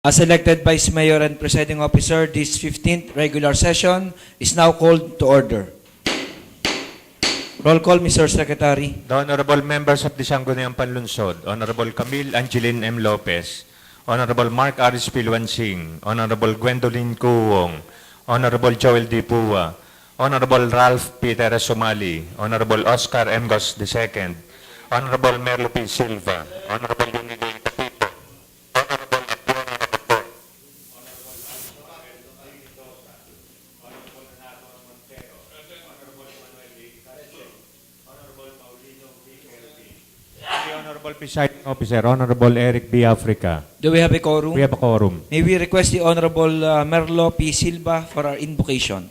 As elected Vice Mayor and Presiding Officer, this 15th regular session is now called to order. Roll call, Mr. Secretary. The Honorable Members of the Sangguniang Panlungsod, Honorable Camille Angeline M. Lopez, Honorable Mark Aris Pilwansing, Honorable Gwendolyn Kuwong, Honorable Joel D. Pua, Honorable Ralph Peter Sumali, Honorable Oscar M. Gos II, Honorable Merlo P. Silva, Honorable Yunigay Tapito, Honorable Abdiana Rapaport, the Honorable Presiding Officer, Honorable Eric B. Africa. Do we have a quorum? We have a quorum. May we request the Honorable Merlo P. Silva for our invocation.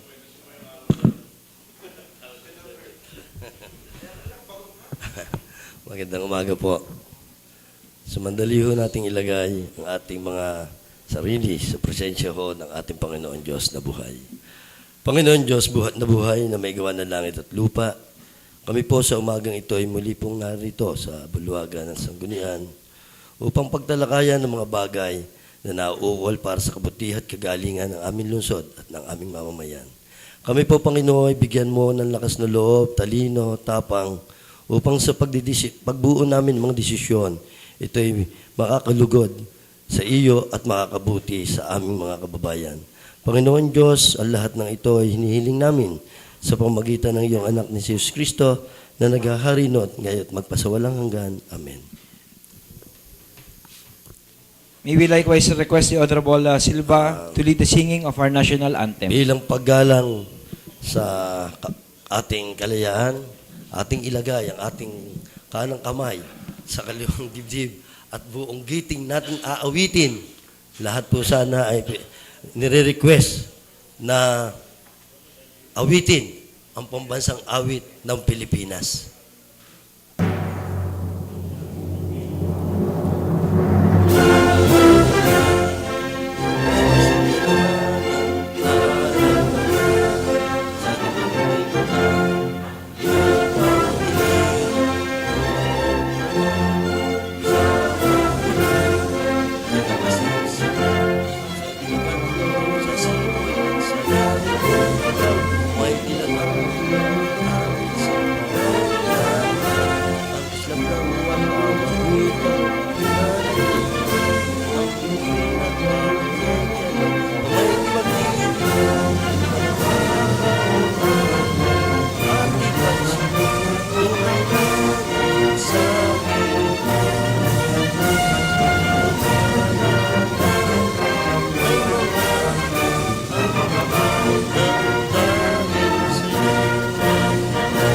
Magandang umaga po. Sumandali ho nating ilagay ang ating mga sarili sa presensya ho ng ating Panginoon Diyos na buhay. Panginoon Diyos buhat na buhay na may gawa ng langit at lupa, kami po sa umagang ito ay muli pong narito sa bulwagan ng Sangguniang upang pagtalakayan ng mga bagay na nauukol para sa kabutihan at kagalingan ng aming lungsod at ng aming mamamayan. Kami po, Panginoon, ay bigyan mo ng lakas na loob, talino, tapang, upang sa pagbuo namin ng mga desisyon, ito ay makakalugod sa iyo at makakabuti sa aming mga kababayan. Panginoon Diyos, ang lahat ng ito ay hinihiling namin sa pamamagitan ng iyong anak ni Jesus Cristo na naghahari no't ngayon magpasawalang hanggan. Amen. May we likewise request the Honorable Silva to lead the singing of our national anthem. Bilang paggalang sa ating kalayaan, ating ilagay ang ating kanang kamay sa kaliwang dibdib at buong giting natin aawitin. Lahat po sana ay nire-request na awitin ang pambansang awit ng Pilipinas.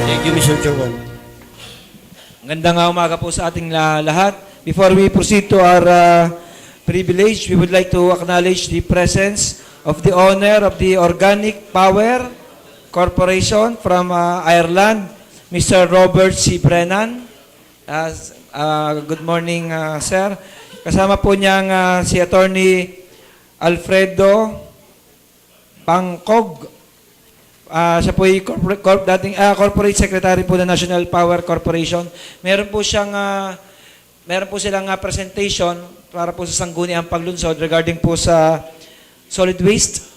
Thank you, Mr. Chairman. Magandang umaga po sa ating lahat. Before we proceed to our privilege, we would like to acknowledge the presence of the owner of the Organic Power Corporation from Ireland, Mr. Robert C. Brennan. Good morning, sir. Kasama po niyang si Attorney Alfredo Pangkog. Siya po ay corporate secretary po ng National Power Corporation. Meron po silang presentation para po sa Sangguniang Panlungsod regarding po sa solid waste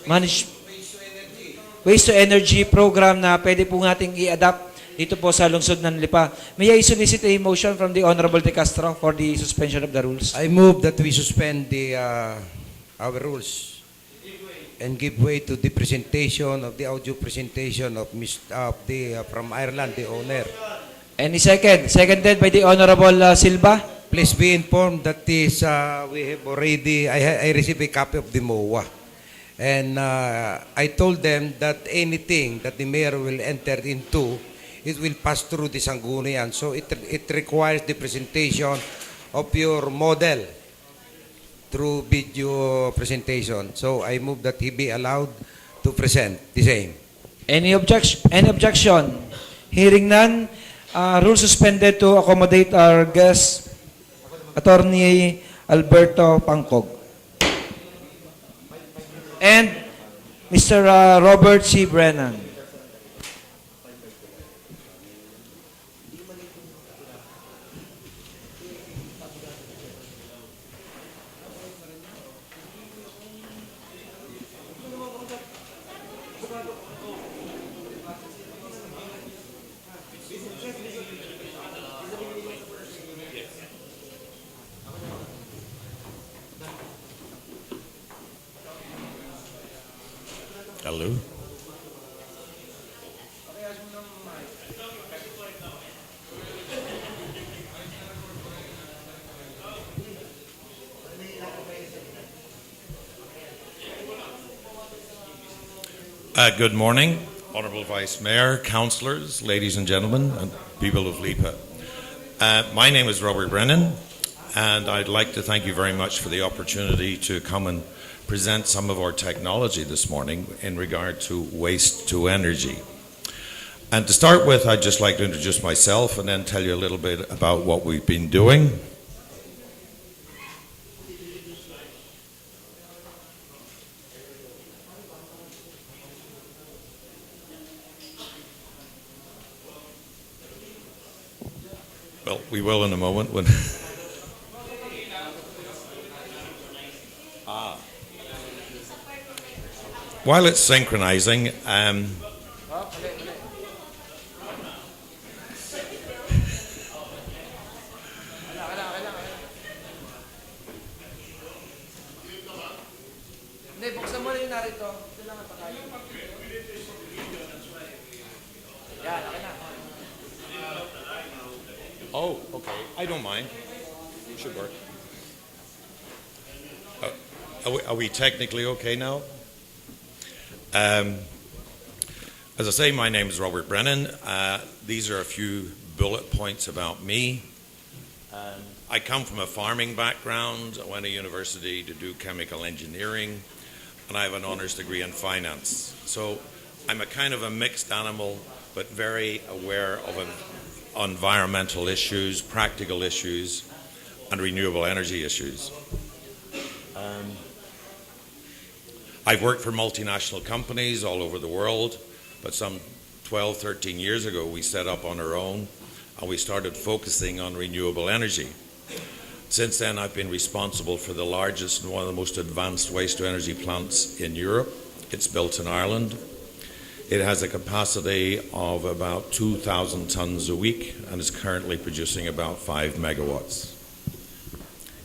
waste to energy program na pwede po nating i-adapt dito po sa lungsod ng Lipa. May I solicit a motion from the Honorable De Castro for the suspension of the rules? I move that we suspend our rules and give way to the presentation of the audio presentation of from Ireland, the owner. Any second? Seconded by the Honorable Silva. Please be informed that this we have already. I received a copy of the MOA, and I told them that anything that the mayor will enter into, it will pass through the Sangguniang. So it requires the presentation of your model through video presentation. So I move that he be allowed to present the same. Any objection? Hearing none, rule suspended to accommodate our guest, Attorney Alberto Pangkog. And Mr. Robert C. Brennan. Hello. Good morning, Honourable Vice Mayor, councillors, ladies and gentlemen, and people of Lipa. My name is Robert Brennan, and I'd like to thank you very much for the opportunity to come and present some of our technology this morning in regard to waste to energy. And to start with, I'd just like to introduce myself and then tell you a little bit about what we've been doing. Well, we will in a moment. When While it's synchronizing, Hindi, buksan mo na yung narito. Ito lang ang pakain. Yan, akin na. Oh, okay. I don't mind. Should work. Are we technically okay now? As I say, my name is Robert Brennan. These are a few bullet points about me. I come from a farming background. I went to university to do chemical engineering, and I have an honours degree in finance. So I'm a kind of a mixed animal, but very aware of environmental issues, practical issues, and renewable energy issues. I've worked for multinational companies all over the world, but some 12, 13 years ago we set up on our own and we started focusing on renewable energy. Since then I've been responsible for the largest and one of the most advanced waste-to-energy plants in Europe. It's built in Ireland. It has a capacity of about 2,000 tons a week and is currently producing about 5 megawatts.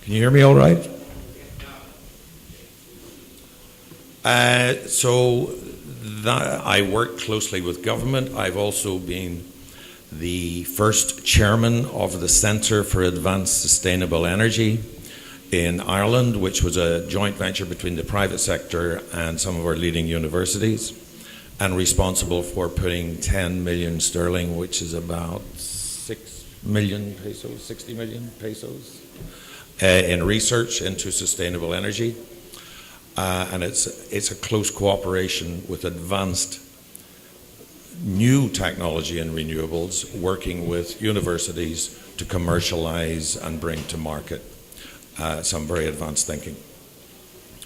Can you hear me all right? I work closely with government. I've also been the first chairman of the Centre for Advanced Sustainable Energy in Ireland, which was a joint venture between the private sector and some of our leading universities, and responsible for putting 10 million sterling, which is about 6 million pesos, 60 million pesos, in research into sustainable energy. And it's a close cooperation with advanced new technology in renewables, working with universities to commercialize and bring to market some very advanced thinking.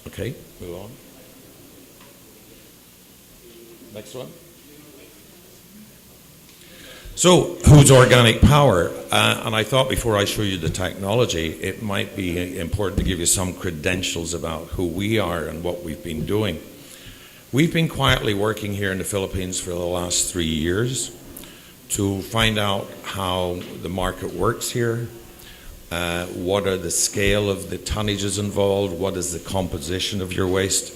Okay, move on. Next one. So, who's organic power? And I thought before I show you the technology, it might be important to give you some credentials about who we are and what we've been doing. We've been quietly working here in the Philippines for the last 3 years to find out how the market works here, what are the scale of the tonnages involved, what is the composition of your waste.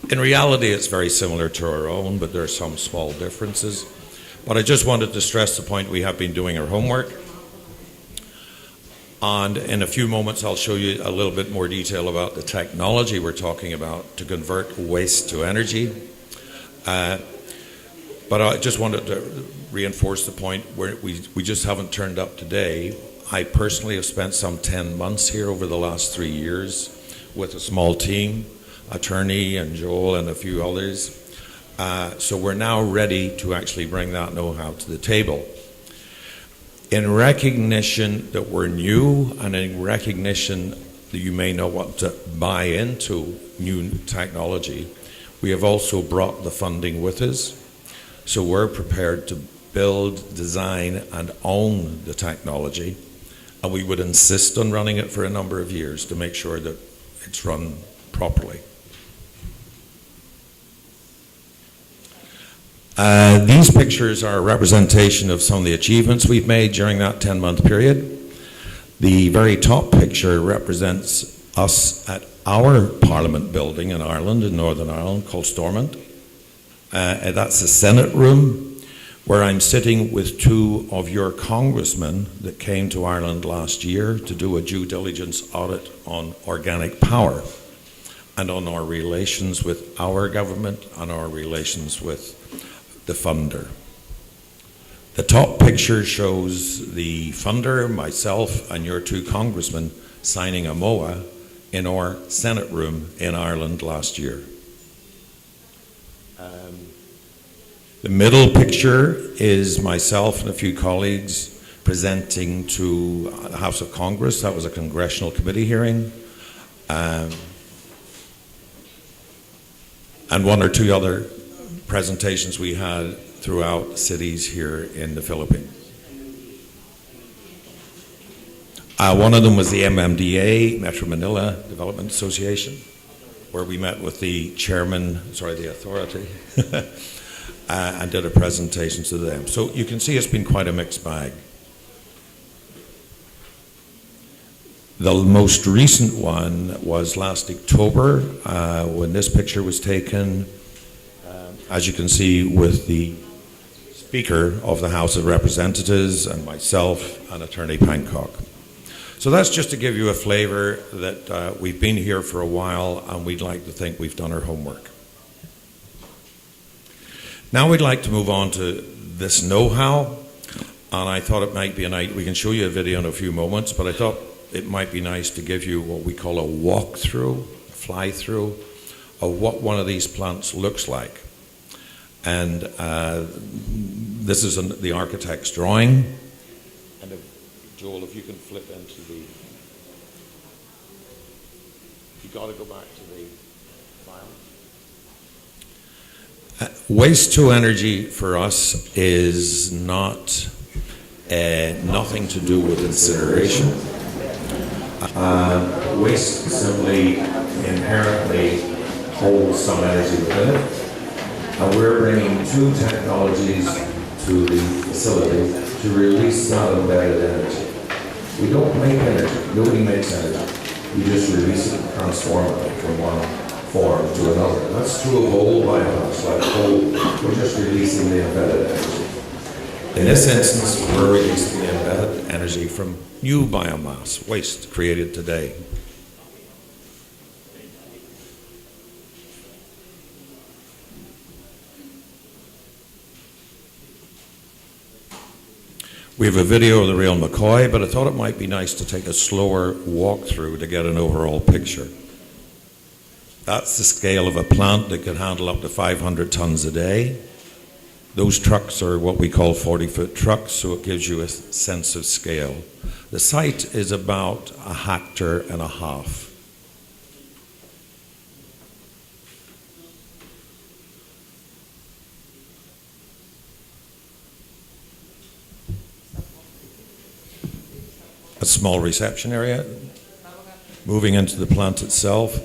In reality, it's very similar to our own, but there are some small differences. But I just wanted to stress the point we have been doing our homework. And in a few moments, I'll show you a little bit more detail about the technology we're talking about to convert waste to energy. But I just wanted to reinforce the point where we just haven't turned up today. I personally have spent some 10 months here over the last 3 years with a small team, attorney and Joel and a few others. So we're now ready to actually bring that know-how to the table. In recognition that we're new and in recognition that you may not want to buy into new technology, we have also brought the funding with us. So we're prepared to build, design and own the technology, and we would insist on running it for a number of years to make sure that it's run properly. These pictures are a representation of some of the achievements we've made during that 10-month period. The very top picture represents us at our Parliament building in Ireland, in Northern Ireland, called Stormont. That's the Senate room, where I'm sitting with two of your congressmen that came to Ireland last year to do a due diligence audit on organic power and on our relations with our government and our relations with the funder. The top picture shows the funder, myself, and your two congressmen signing a MOA in our Senate room in Ireland last year. The middle picture is myself and a few colleagues presenting to the House of Congress. That was a congressional committee hearing. And one or two other presentations we had throughout cities here in the Philippines. One of them was the MMDA, Metro Manila Development Association, where we met with the the authority, and did a presentation to them. So you can see it's been quite a mixed bag. The most recent one was last October, when this picture was taken, as you can see, with the Speaker of the House of Representatives and myself and Attorney Hancock. So that's just to give you a flavor that we've been here for a while and we'd like to think we've done our homework. Now we'd like to move on to this know-how, and I thought it might be a night, we can show you a video in a few moments, but I thought it might be nice to give you what we call a walk-through, fly-through, of what one of these plants looks like. And this is the architect's drawing. And Joel, if you can flip into the... You got to go back to the file. Waste to energy for us is not nothing to do with incineration. Waste simply inherently holds some energy within it. And we're bringing two technologies to the facility to release that embedded energy. We don't make energy. Nobody makes energy. We just release it and transform it from one form to another. That's true of all biomass, like coal. We're just releasing the embedded energy. In this instance, we're releasing the embedded energy from new biomass, waste created today. We have a video of the real McCoy, but I thought it might be nice to take a slower walkthrough to get an overall picture. That's the scale of a plant that can handle up to 500 tons a day. Those trucks are what we call 40-foot trucks, so it gives you a sense of scale. The site is about 1.5 hectares. A small reception area. Moving into the plant itself.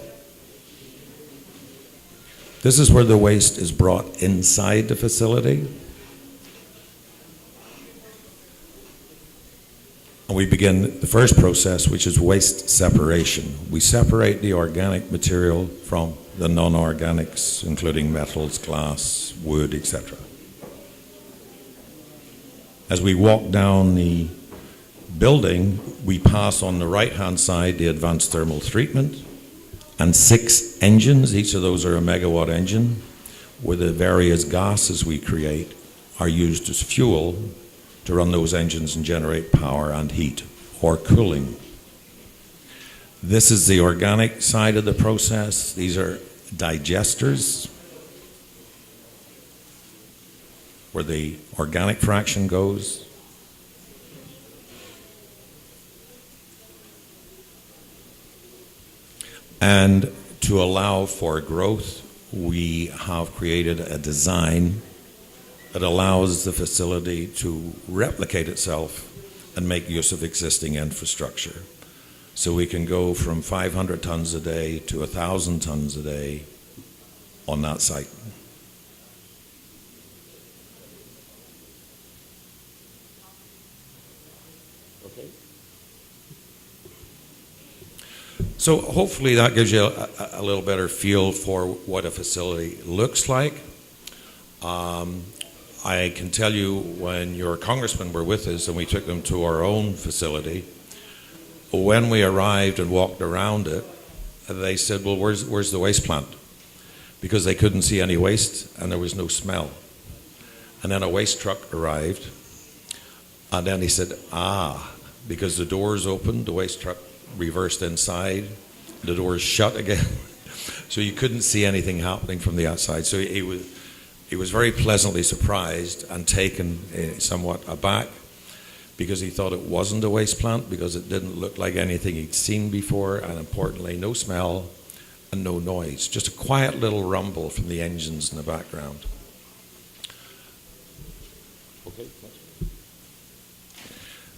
This is where the waste is brought inside the facility. And we begin the first process, which is waste separation. We separate the organic material from the non-organics, including metals, glass, wood, etc. As we walk down the building, we pass on the right-hand side the advanced thermal treatment and 6 engines. Each of those are a megawatt engine, where the various gases we create are used as fuel to run those engines and generate power and heat or cooling. This is the organic side of the process. These are digesters, where the organic fraction goes. And to allow for growth, we have created a design that allows the facility to replicate itself and make use of existing infrastructure. So we can go from 500 tons a day to 1,000 tons a day on that site. Okay. So hopefully that gives you a little better feel for what a facility looks like. I can tell you when your congressmen were with us and we took them to our own facility, when we arrived and walked around it, they said, well, where's the waste plant? Because they couldn't see any waste and there was no smell. And then a waste truck arrived, and then he said, because the doors opened, the waste truck reversed inside, the doors shut again, so you couldn't see anything happening from the outside. So he was very pleasantly surprised and taken somewhat aback, because he thought it wasn't a waste plant, because it didn't look like anything he'd seen before, and importantly, no smell and no noise, just a quiet little rumble from the engines in the background. Okay.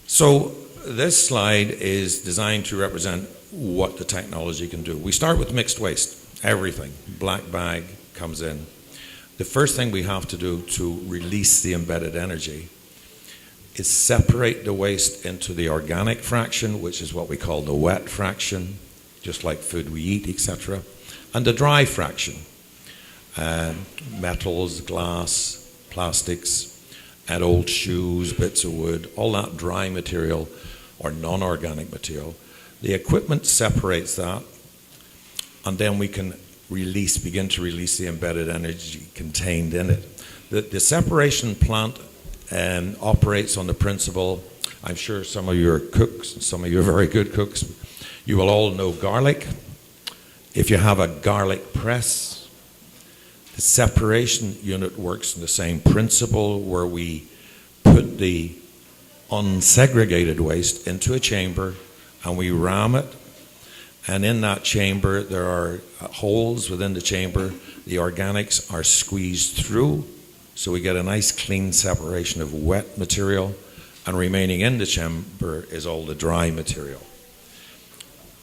So this slide is designed to represent what the technology can do. We start with mixed waste, everything, black bag comes in. The first thing we have to do to release the embedded energy is separate the waste into the organic fraction, which is what we call the wet fraction, just like food we eat, etc., and the dry fraction, metals, glass, plastics, and old shoes, bits of wood, all that dry material or non-organic material. The equipment separates that, and then we can begin to release the embedded energy contained in it. The separation plant operates on the principle, I'm sure some of you are cooks, some of you are very good cooks. You will all know garlic. If you have a garlic press, the separation unit works in the same principle, where we put the unsegregated waste into a chamber and we ram it. And in that chamber, there are holes within the chamber. The organics are squeezed through, so we get a nice clean separation of wet material, and remaining in the chamber is all the dry material.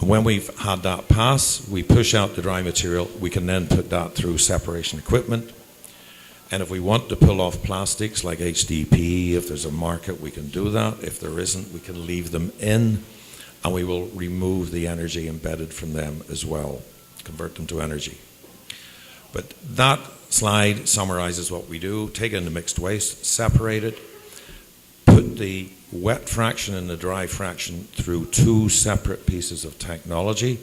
And when we've had that pass, we push out the dry material. We can then put that through separation equipment. And if we want to pull off plastics like HDP, if there's a market, we can do that. If there isn't, we can leave them in, and we will remove the energy embedded from them as well, convert them to energy. But that slide summarizes what we do. Take in the mixed waste, separate it, put the wet fraction and the dry fraction through two separate pieces of technology.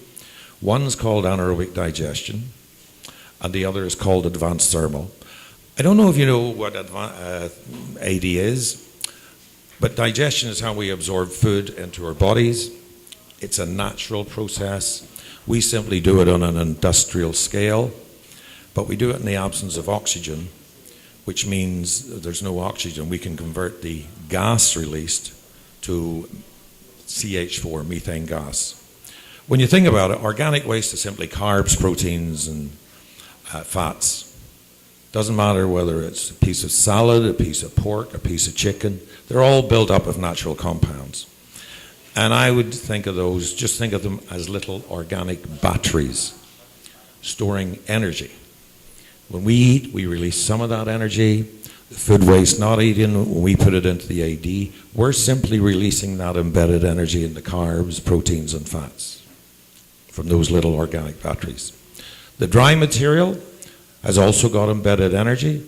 One's called anaerobic digestion, and the other is called advanced thermal. I don't know if you know what AD is, but digestion is how we absorb food into our bodies. It's a natural process. We simply do it on an industrial scale, but we do it in the absence of oxygen, which means there's no oxygen. We can convert the gas released to CH4, methane gas. When you think about it, organic waste is simply carbs, proteins, and fats. Doesn't matter whether it's a piece of salad, a piece of pork, a piece of chicken. They're all built up of natural compounds. And I would think of those, just think of them as little organic batteries storing energy. When we eat, we release some of that energy. The food waste not eaten, when we put it into the AD, we're simply releasing that embedded energy in the carbs, proteins, and fats from those little organic batteries. The dry material has also got embedded energy,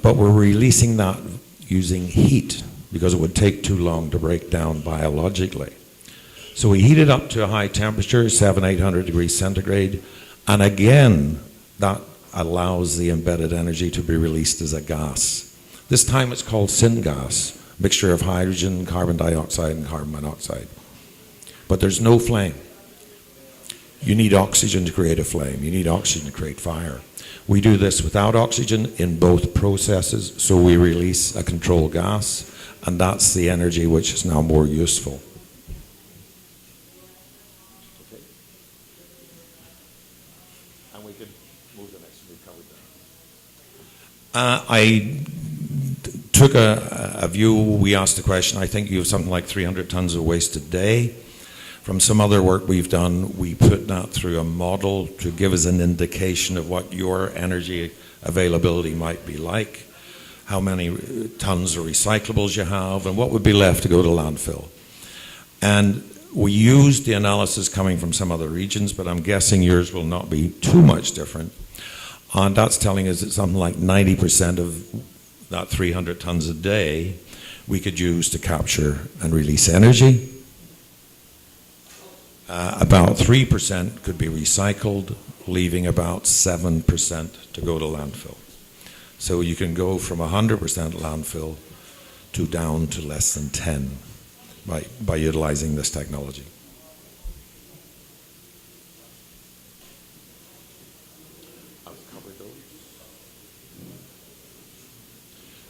but we're releasing that using heat, because it would take too long to break down biologically. So we heat it up to a high temperature, 700-800 degrees centigrade, and again, that allows the embedded energy to be released as a gas. This time it's called syngas, mixture of hydrogen, carbon dioxide, and carbon monoxide. But there's no flame. You need oxygen to create a flame. You need oxygen to create fire. We do this without oxygen in both processes, so we release a controlled gas, and that's the energy which is now more useful. And we could move the next, we covered that. I took a view, we asked the question, I think you have something like 300 tons of waste a day. From some other work we've done, we put that through a model to give us an indication of what your energy availability might be like, how many tons of recyclables you have, and what would be left to go to landfill. And we used the analysis coming from some other regions, but I'm guessing yours will not be too much different. And that's telling us that something like 90% of that 300 tons a day we could use to capture and release energy. About 3% could be recycled, leaving about 7% to go to landfill. So you can go from 100% landfill to down to less than 10 by utilizing this technology.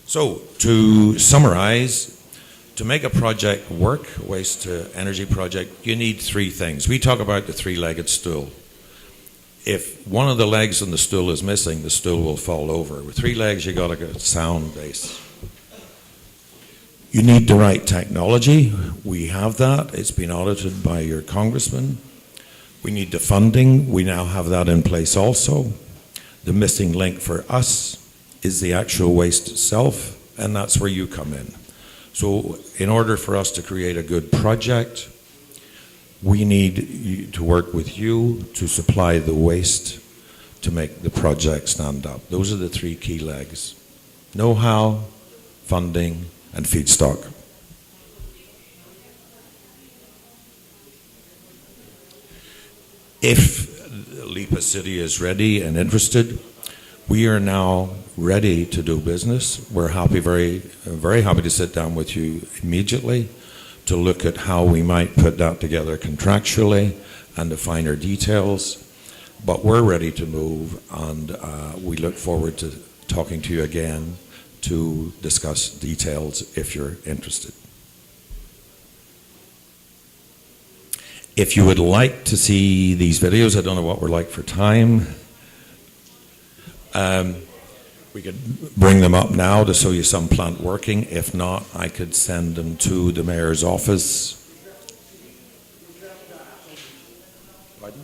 So, to summarize, to make a project work, waste to energy project, you need three things. We talk about the three-legged stool. If one of the legs on the stool is missing, the stool will fall over. With three legs, you got to get a sound base. You need the right technology. We have that. It's been audited by your congressman. We need the funding. We now have that in place also. The missing link for us is the actual waste itself, and that's where you come in. So in order for us to create a good project, we need to work with you to supply the waste to make the project stand up. Those are the three key legs: know-how, funding, and feedstock. If Lipa City is ready and interested, we are now ready to do business. We're happy, very happy to sit down with you immediately to look at how we might put that together contractually and the finer details. But we're ready to move, and we look forward to talking to you again to discuss details if you're interested. If you would like to see these videos, I don't know what we're like for time. We could bring them up now to show you some plant working. If not, I could send them to the mayor's office. Pardon?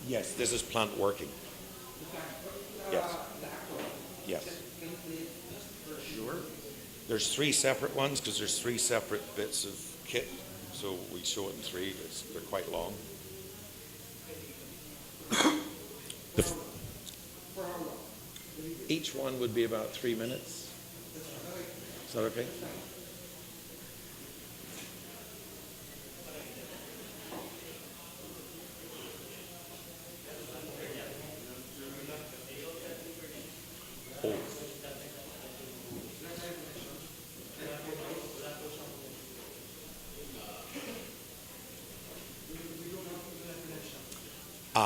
Yes, this is plant working. Yes. Yes. Sure. There's three separate ones because there's three separate bits of kit. So we show it in three. They're quite long. Each one would be about 3 minutes. Is that okay? Oh.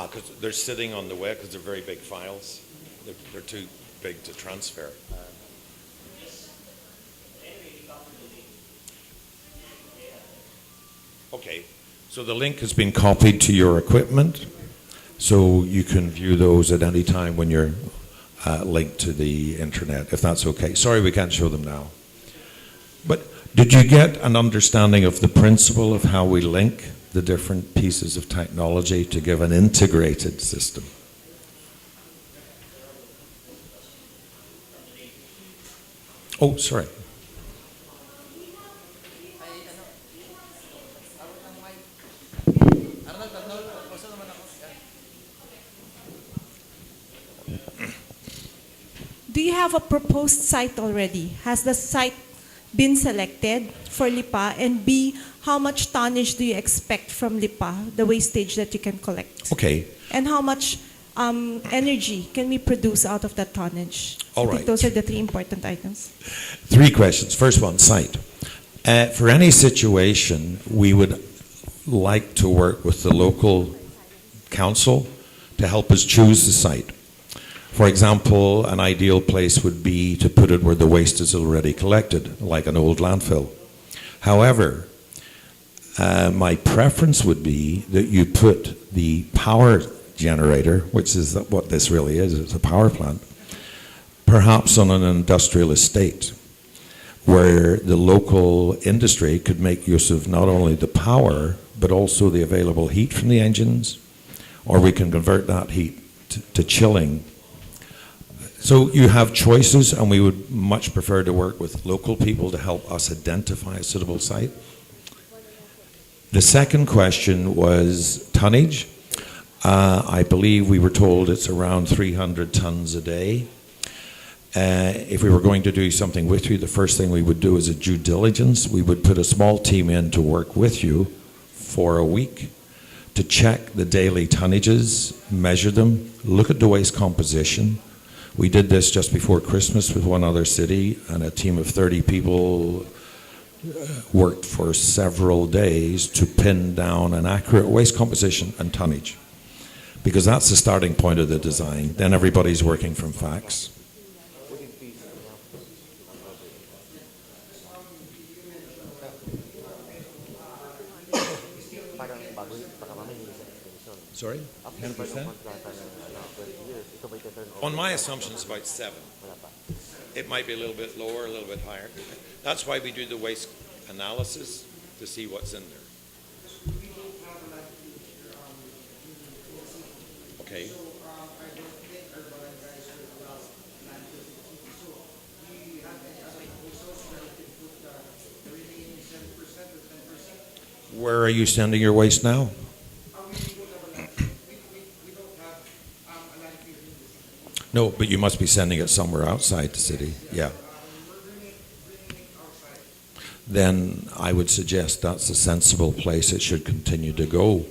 Because they're sitting on the web because they're very big files. They're too big to transfer. Okay, so the link has been copied to your equipment, so you can view those at any time when you're linked to the internet, if that's okay. Sorry, we can't show them now. But did you get an understanding of the principle of how we link the different pieces of technology to give an integrated system? Oh, sorry. Do you have a proposed site already? Has the site been selected for Lipa? And B, how much tonnage do you expect from Lipa, the wastage that you can collect? Okay. And how much energy can we produce out of that tonnage? All I right. think those are the three important items. Three questions. First one, site. For any situation, we would like to work with the local council to help us choose the site. For example, an ideal place would be to put it where the waste is already collected, like an old landfill. However, my preference would be that you put the power generator, which is what this really is, it's a power plant, perhaps on an industrial estate where the local industry could make use of not only the power but also the available heat from the engines, or we can convert that heat to chilling. So you have choices, and we would much prefer to work with local people to help us identify a suitable site. The second question was tonnage. I believe we were told it's around 300 tons a day. If we were going to do something with you, the first thing we would do is a due diligence. We would put a small team in to work with you for a week to check the daily tonnages, measure them, look at the waste composition. We did this just before Christmas with one other city, and a team of 30 people worked for several days to pin down an accurate waste composition and tonnage, because that's the starting point of the design. Then everybody's working from facts. Sorry? 10%? On my assumption, it's about 7. It might be a little bit lower, a little bit higher. That's why we do the waste analysis, to see what's in there. Okay. Where are you sending your waste now? No, but you must be sending it somewhere outside the city. Yeah. Then I would suggest that's a sensible place it should continue to go.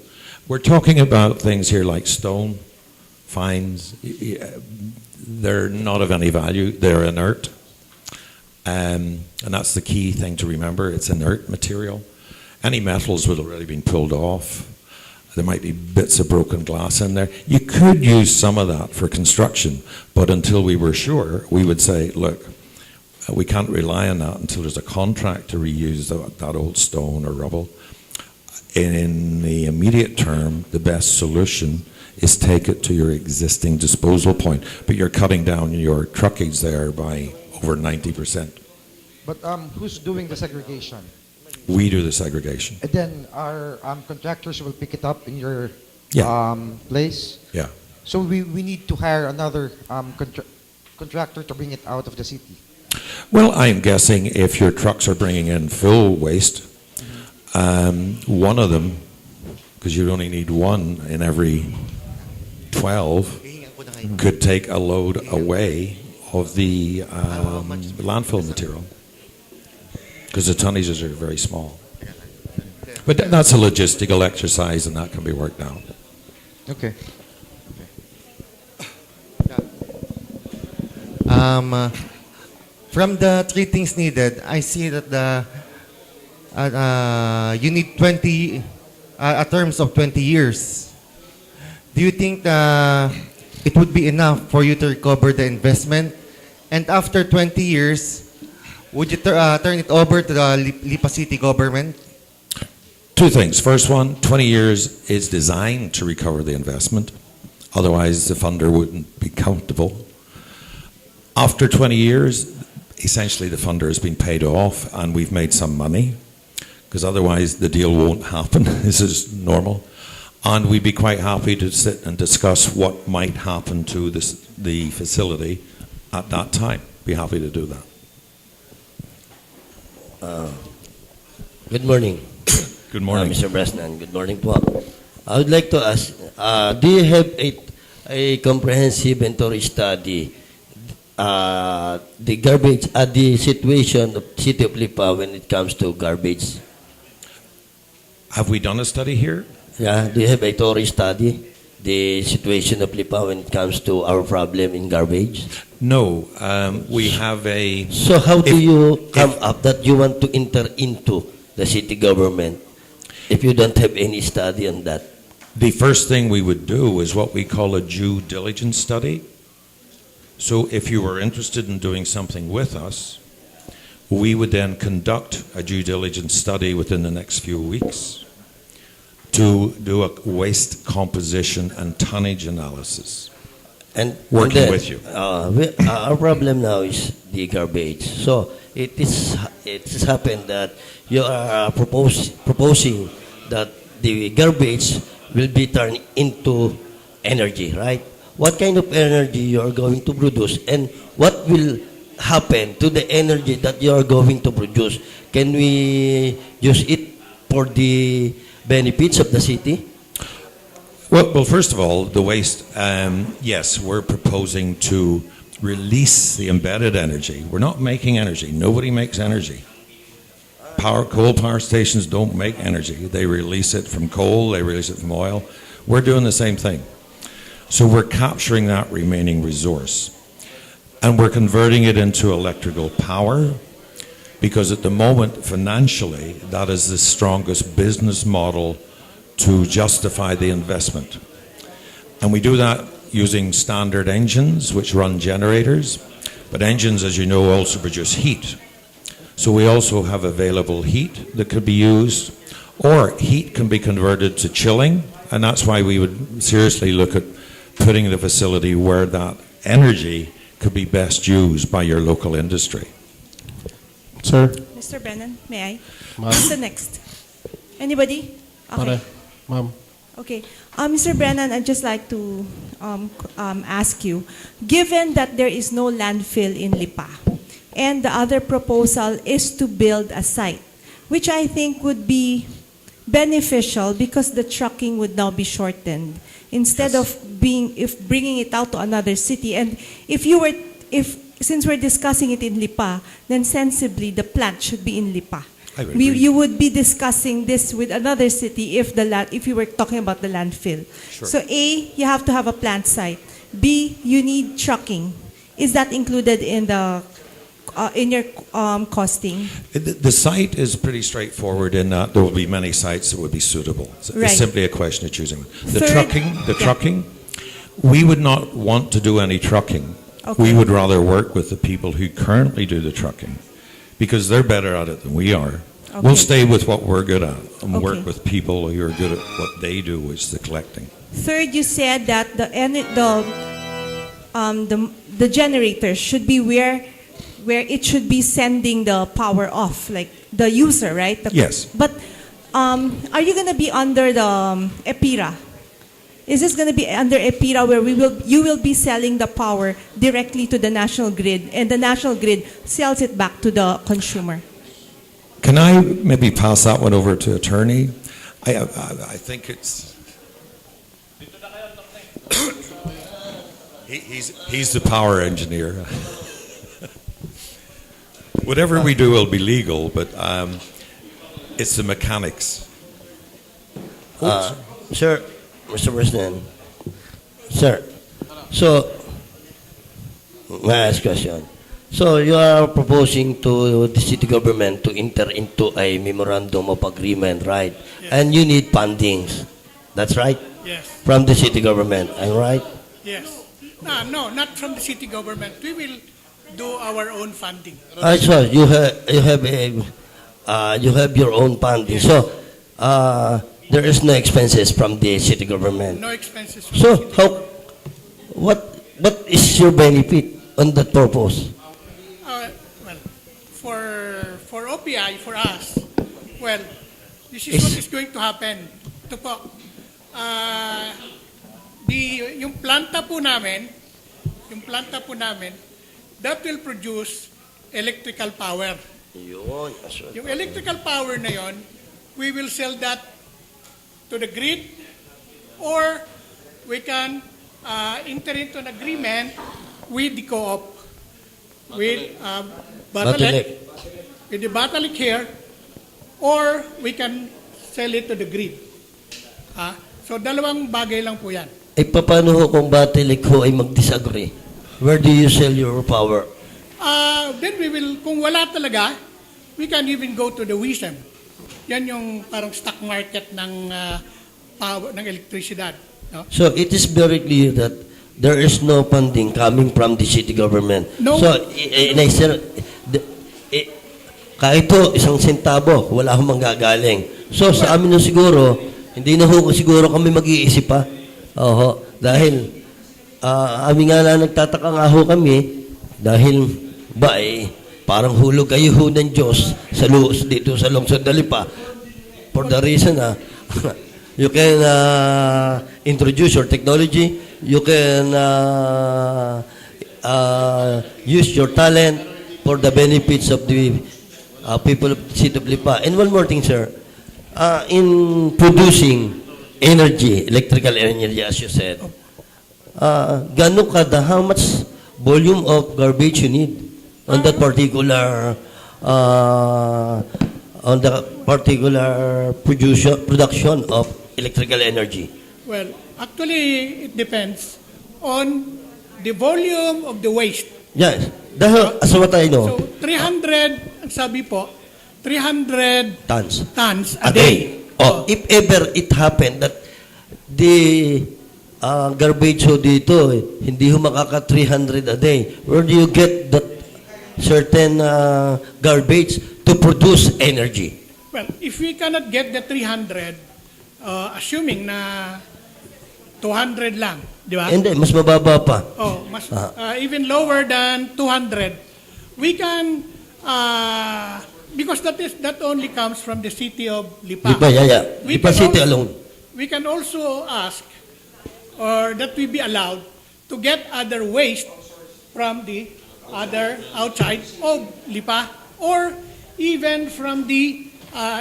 We're talking about things here like stone, fines. They're not of any value. They're inert. And that's the key thing to remember. It's inert material. Any metals would have already been pulled off. There might be bits of broken glass in there. You could use some of that for construction, but until we were sure, we would say, look, we can't rely on that until there's a contract to reuse that old stone or rubble. In the immediate term, the best solution is take it to your existing disposal point, but you're cutting down your truckage there by over 90%. But who's doing the segregation? We do the segregation. And then our contractors will pick it up in your Yeah. place? Yeah. So we need to hire another contractor to bring it out of the city? Well, I'm guessing if your trucks are bringing in full waste, one of them, because you only need one in every 12, could take a load away of the landfill material, because the tonnages are very small. But that's a logistical exercise, and that can be worked out. Okay. From the three things needed, I see that you need 20, terms of 20 years. Do you think it would be enough for you to recover the investment? And after 20 years, would you turn it over to the Lipa City government? Two things. First one, 20 years is designed to recover the investment. Otherwise, the funder wouldn't be countable. After 20 years, essentially the funder has been paid off and we've made some money, because otherwise the deal won't happen. This is normal. And we'd be quite happy to sit and discuss what might happen to the facility at that time. Be happy to do that. Good morning. Good morning. Mr. Bresnan. Good morning po. I would like to ask, do you have a comprehensive inventory study the garbage, the situation of City of Lipa when it comes to garbage? Have we done a study here? Yeah, do you have a Tory study, the situation of Lipa when it comes to our problem in garbage? No. We have a... So how do you come up that you want to enter into the city government if you don't have any study on that? The first thing we would do is what we call a due diligence study. So if you were interested in doing something with us, we would then conduct a due diligence study within the next few weeks to do a waste composition and tonnage analysis. And Working with you. Our problem now is the garbage. So it has happened that you are proposing that the garbage will be turned into energy, right? What kind of energy you are going to produce, and what will happen to the energy that you are going to produce? Can we use it for the benefits of the city? Well, first of all, the waste, yes, we're proposing to release the embedded energy. We're not making energy. Nobody makes energy. Coal power stations don't make energy. They release it from coal, they release it from oil. We're doing the same thing. So we're capturing that remaining resource. And we're converting it into electrical power, because at the moment, financially, that is the strongest business model to justify the investment. And we do that using standard engines, which run generators. But engines, as you know, also produce heat. So we also have available heat that could be used, or heat can be converted to chilling, and that's why we would seriously look at putting the facility where that energy could be best used by your local industry. Sir, Mr. Brennan, may I? Ma'am. Who's the next? Anybody? Okay. ma'am. Okay. Mr. Brennan, I'd just like to ask you, given that there is no landfill in Lipa, and the other proposal is to build a site, which I think would be beneficial because the trucking would now be shortened instead of bringing it out to another city. And since we're discussing it in Lipa, then sensibly the plant should be in Lipa. I would agree. You would be discussing this with another city if you were talking about the landfill. Sure. So A, you have to have a plant site. B, you need trucking. Is that included in the in your costing? The site is pretty straightforward in that there will be many sites that would be suitable. It's Right. simply a question of choosing. The Third- trucking, we would not want to do any trucking. Okay. We would rather work with the people who currently do the trucking, because they're better at it than we are. Okay. We'll stay with what we're good at and Okay. work with people who are good at what they do, which is the collecting. Third, you said that the generator should be where it should be sending the power off, like the user, right? Yes. But are you going to be under the EPIRA? Is this going to be under EPIRA where you will be selling the power directly to the national grid, and the national grid sells it back to the consumer? Can I maybe pass that one over to attorney? I think it's... He's the power engineer. Whatever we do will be legal, but it's the mechanics. Sir, Mr. President, sir, so, may I ask a question? So you are proposing to the city government to enter into a memorandum of agreement, right? Yes. And you need fundings. That's right? Yes, From the city government, am I right? yes. No, not from the city government. We will do our own funding. So you have your own funding. Yes. So there is no expenses from the city government. No expenses from the So city. what is your benefit on that purpose? Well, for OPI, for us, well, this is what is going to happen. Ito po, yung planta po namin, that will produce electrical power. Yun. Yung electrical power na yon, we will sell that to the grid, or we can enter into an agreement with the co-op, with Bottleneck, with the Bottleneck here, or we can sell it to the grid. So dalawang bagay lang po yan. Eh, paano ho kung Bottleneck ho ay mag-disagree? Where do you sell your power? Then we will, kung wala talaga, we can even go to the WISM. Yan yung parang stock market ng power, ng elektrisidad. No? So it is very clear that there is no funding coming from the city government. No. So, kahit po isang sentabo, wala akong manggagaling. So sa amin na siguro, hindi na ho siguro kami mag-iisip pa. Oho, dahil amin nga na nagtataka nga ho kami, dahil parang hulog kayo ho ng Diyos dito sa lungsod ng Lipa. For the reason you can introduce your technology, you can use your talent for the benefits of the people of the city of Lipa. And one more thing, sir. In producing energy, electrical energy, as you said, how much volume of garbage you need on that particular production of electrical energy? Well, actually, it depends on the volume of the waste. Yes, dahil as what I know, So, 300, ang sabi po, 300 tons tons a day. Oh, if ever it happened that the garbage ho dito, hindi ho makaka 300 a day, where do you get that certain garbage to produce energy? Well, if we cannot get the 300, assuming na 200 lang, di ba? Hindi, mas mababa pa. Oh, even lower than 200. We can, because that only comes from the city of Lipa. Lipa, yeah. We Lipa can City also- alone. We can also ask, or that we be allowed to get other waste from the other outside of Lipa, or even from the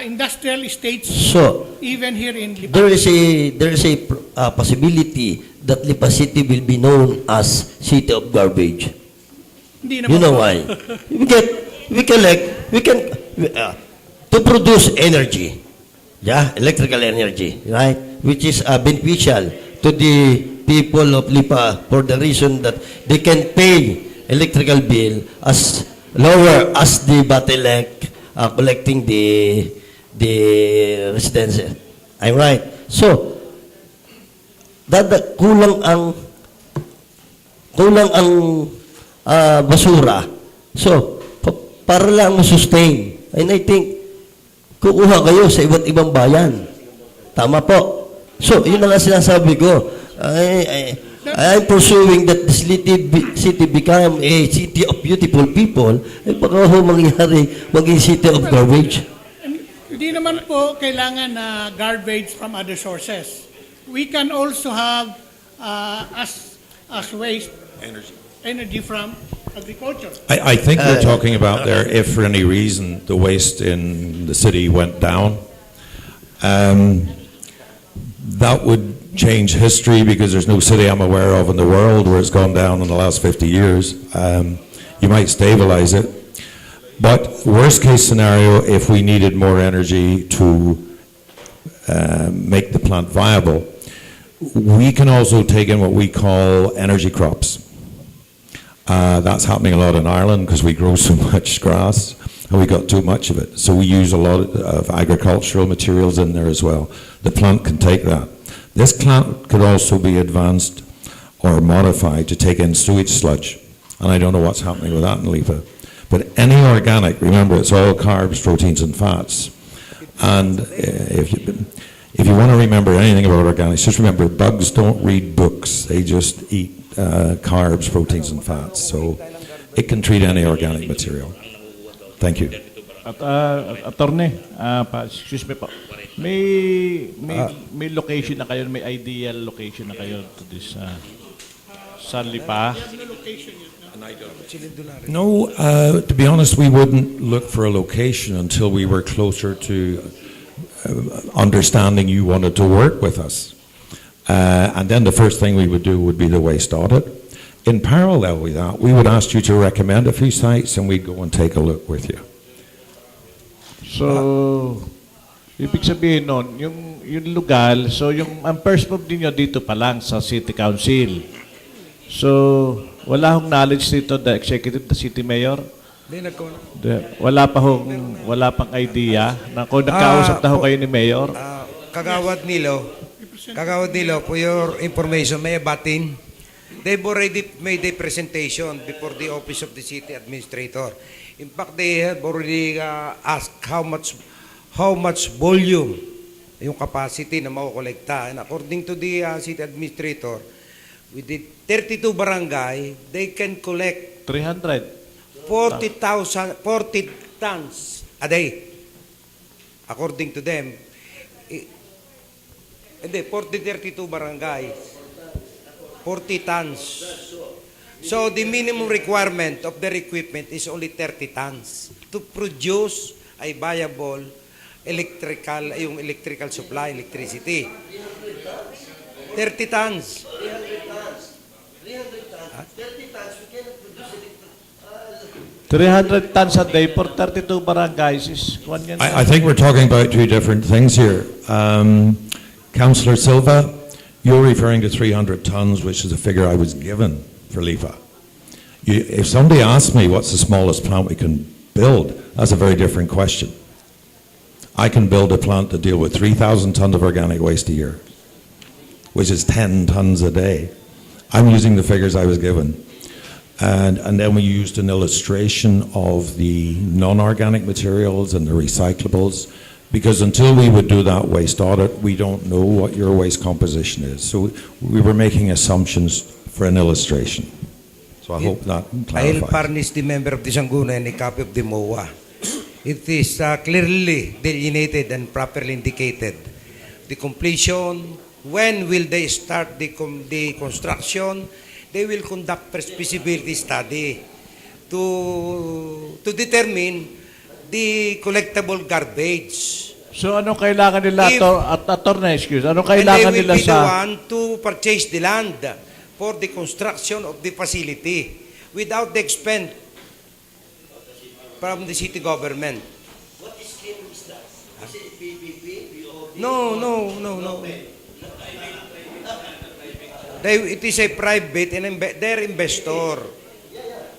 industrial estates, So, even here in Lipa. there is a possibility that Lipa City will be known as City of Garbage. Hindi naman You know po. why? To produce energy, electrical energy, right? Which is beneficial to the people of Lipa for the reason that they can pay electrical bill as lower as the bottleneck collecting the residences. I'm right. So, kulang ang basura. So, para lang ma-sustain. And I think, kukuha kayo sa iba't ibang bayan. Tama po. So, yun na nga sinasabi ko. I'm pursuing that this city become a city of beautiful people. Baka ho mangyari maging city of garbage. Hindi naman po kailangan na garbage from other sources. We can also have as waste energy from agriculture. I think we're talking about there, if for any reason the waste in the city went down, that would change history because there's no city I'm aware of in the world where it's gone down in the last 50 years. You might stabilize it. But worst case scenario, if we needed more energy to make the plant viable, we can also take in what we call energy crops. That's happening a lot in Ireland because we grow so much grass and we got too much of it. So we use a lot of agricultural materials in there as well. The plant can take that. This plant could also be advanced or modified to take in sewage sludge. And I don't know what's happening with that in Lipa. But any organic, remember, it's all carbs, proteins, and fats. And if you want to remember anything about organics, just remember, bugs don't read books. They just eat carbs, proteins, and fats. So it can treat any organic material. Thank you. Attorney, excuse me po. May location na kayo, may ideal location na kayo to this sa Lipa? No, to be honest, we wouldn't look for a location until we were closer to understanding you wanted to work with us. And then the first thing we would do would be the waste audit. In parallel with that, we would ask you to recommend a few sites and we'd go and take a look with you. So, ibig sabihin nun, yung lugar, so ang first move niyo dito pa lang sa City Council. So, wala hong knowledge dito, the executive, the city mayor? Wala pang idea na kung nagkausap na ho kayo ni mayor? Kagawad Nilo, for your information, may batin. They've already made a presentation before the office of the city administrator. In fact, they have already asked how much volume yung capacity na makukolekta. And according to the city administrator, with the 32 barangay, they can collect 40 tons a day. According to them, 32 barangay, 40 tons. So the minimum requirement of their equipment is only 30 tons to produce a viable electrical supply, electricity. 30 tons. 300 tons a day for 32 barangays is kwan yan. I think we're talking about two different things here. Councillor Silva, you're referring to 300 tons, which is a figure I was given for Lipa. If somebody asks me what's the smallest plant we can build, that's a very different question. I can build a plant to deal with 3,000 tons of organic waste a year, which is 10 tons a day. I'm using the figures I was given. And then we used an illustration of the non-organic materials and the recyclables, because until we would do that waste audit, we don't know what your waste composition is. So we were making assumptions for an illustration. So I hope that I'll clarifies. furnish the member of the Sangguniang a copy of the MOA. It is clearly delineated and properly indicated. The completion, when will they start the construction? They will conduct feasibility study to determine the collectible garbage. So ano kailangan nila If- attorney, excuse, ano And they kailangan will nila be the sa one to purchase the land for the construction of the facility without the expense from the city government. What scheme is that? Is it PPP, BOP? No. It is a private and they're investor.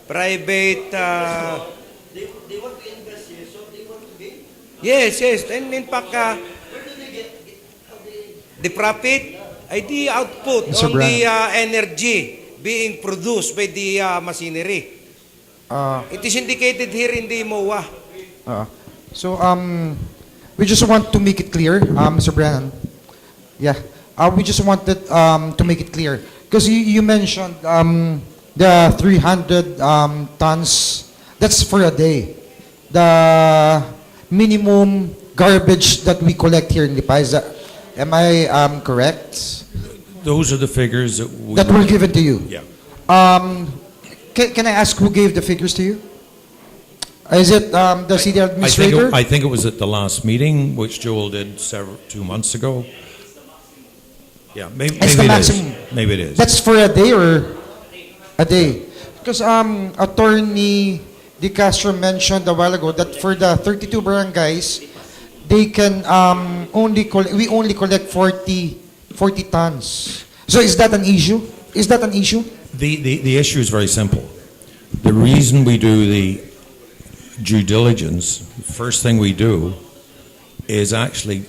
Private. They want to invest here, so they want to be. Yes. And in fact, Where do they get how they? the profit, the output Mr. on the energy being produced by the machinery. It is indicated here in the MOA. So, we just want to make it clear, Mr. Brennan. Yeah, we just wanted to make it clear. Because you mentioned the 300 tons, that's for a day. The minimum garbage that we collect here in Lipa, is that, am I correct? Those are the figures that we... That were given to you? Yeah. Can I ask who gave the figures to you? Is it the city administrator? I think it was at the last meeting, which Joel did 2 months ago. Yeah, maybe It's the it maximum. is. Maybe it is. That's for a day or a day? Because Attorney De Castro mentioned a while ago that for the 32 barangays, they can we only collect 40 tons. So is that an issue? Is that an issue? The issue is very simple. The reason we do the due diligence, first thing we do is actually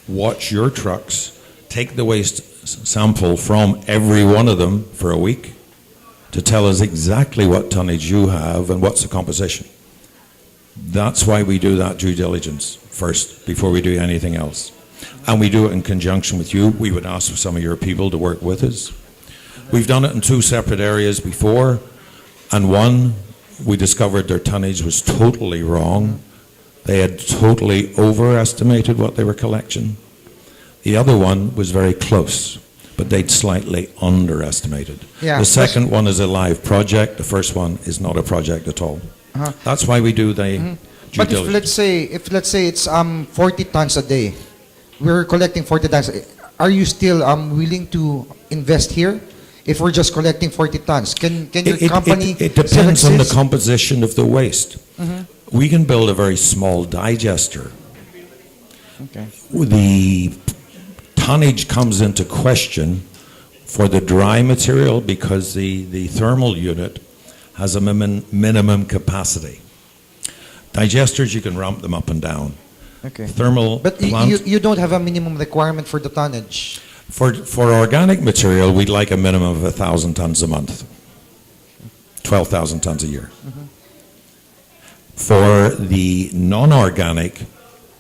watch your trucks, take the waste sample from every one of them for a week to tell us exactly what tonnage you have and what's the composition. That's why we do that due diligence first before we do anything else. And we do it in conjunction with you. We would ask some of your people to work with us. We've done it in 2 separate areas before, and one, we discovered their tonnage was totally wrong. They had totally overestimated what they were collecting. The other one was very close, but they'd slightly underestimated. Yeah, The second one is a live project. The first one is not a project at all. That's why we do the due But diligence. if let's say it's 40 tons a day, we're collecting 40 tons. Are you still willing to invest here? If we're just collecting 40 tons, can your company It still depends on the exist? composition of the waste. We can build a very small digester. Okay. The tonnage comes into question for the dry material because the thermal unit has a minimum capacity. Digesters, you can ramp them up and down. Okay. Thermal But plant, you don't have a minimum requirement for the tonnage. for organic material, we'd like a minimum of 1,000 tons a month, 12,000 tons a year. For the non-organic,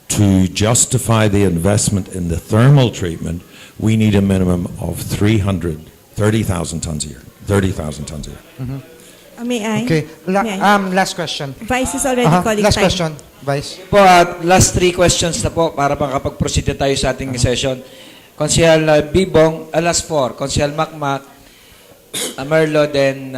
to justify the investment in the thermal treatment, we need a minimum of 30,000 tons a year. 30,000 tons a year. May I? Okay. May I? Last question. Vice is already calling Last time. question, Vice. Po, at last 3 questions na po para makapag-proceed na tayo sa ating session. Konsehal Bibong, last 4. Konsehal Makmak, Merlo, then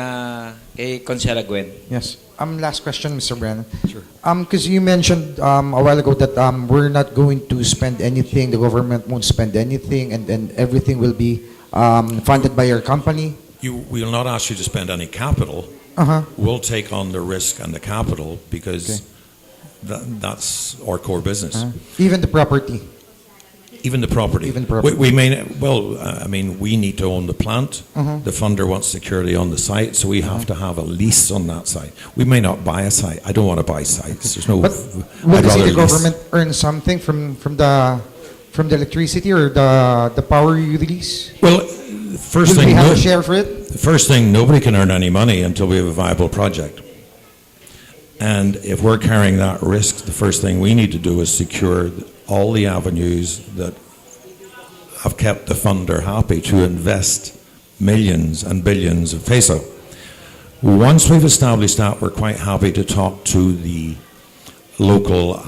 kay Consela Gwen. Yes. Last question, Mr. Brennan. Sure. Because you mentioned a while ago that we're not going to spend anything, the government won't spend anything, and then everything will be funded by your company. We will not ask you to spend any capital. Uh-huh. We'll take on the risk and the capital because that's our core business. Even the property. Even the property. Even property. We may, well, I mean, we need to own the plant. The funder wants security on the site, so we have to have a lease on that site. We may not buy a site. I don't want to buy sites. There's no. But will I'd the rather city lease. government earn something from the electricity or the power you release? Well, first Will thing, we have a share for it? the first thing, nobody can earn any money until we have a viable project. And if we're carrying that risk, the first thing we need to do is secure all the avenues that have kept the funder happy to invest millions and billions of peso. Once we've established that, we're quite happy to talk to the local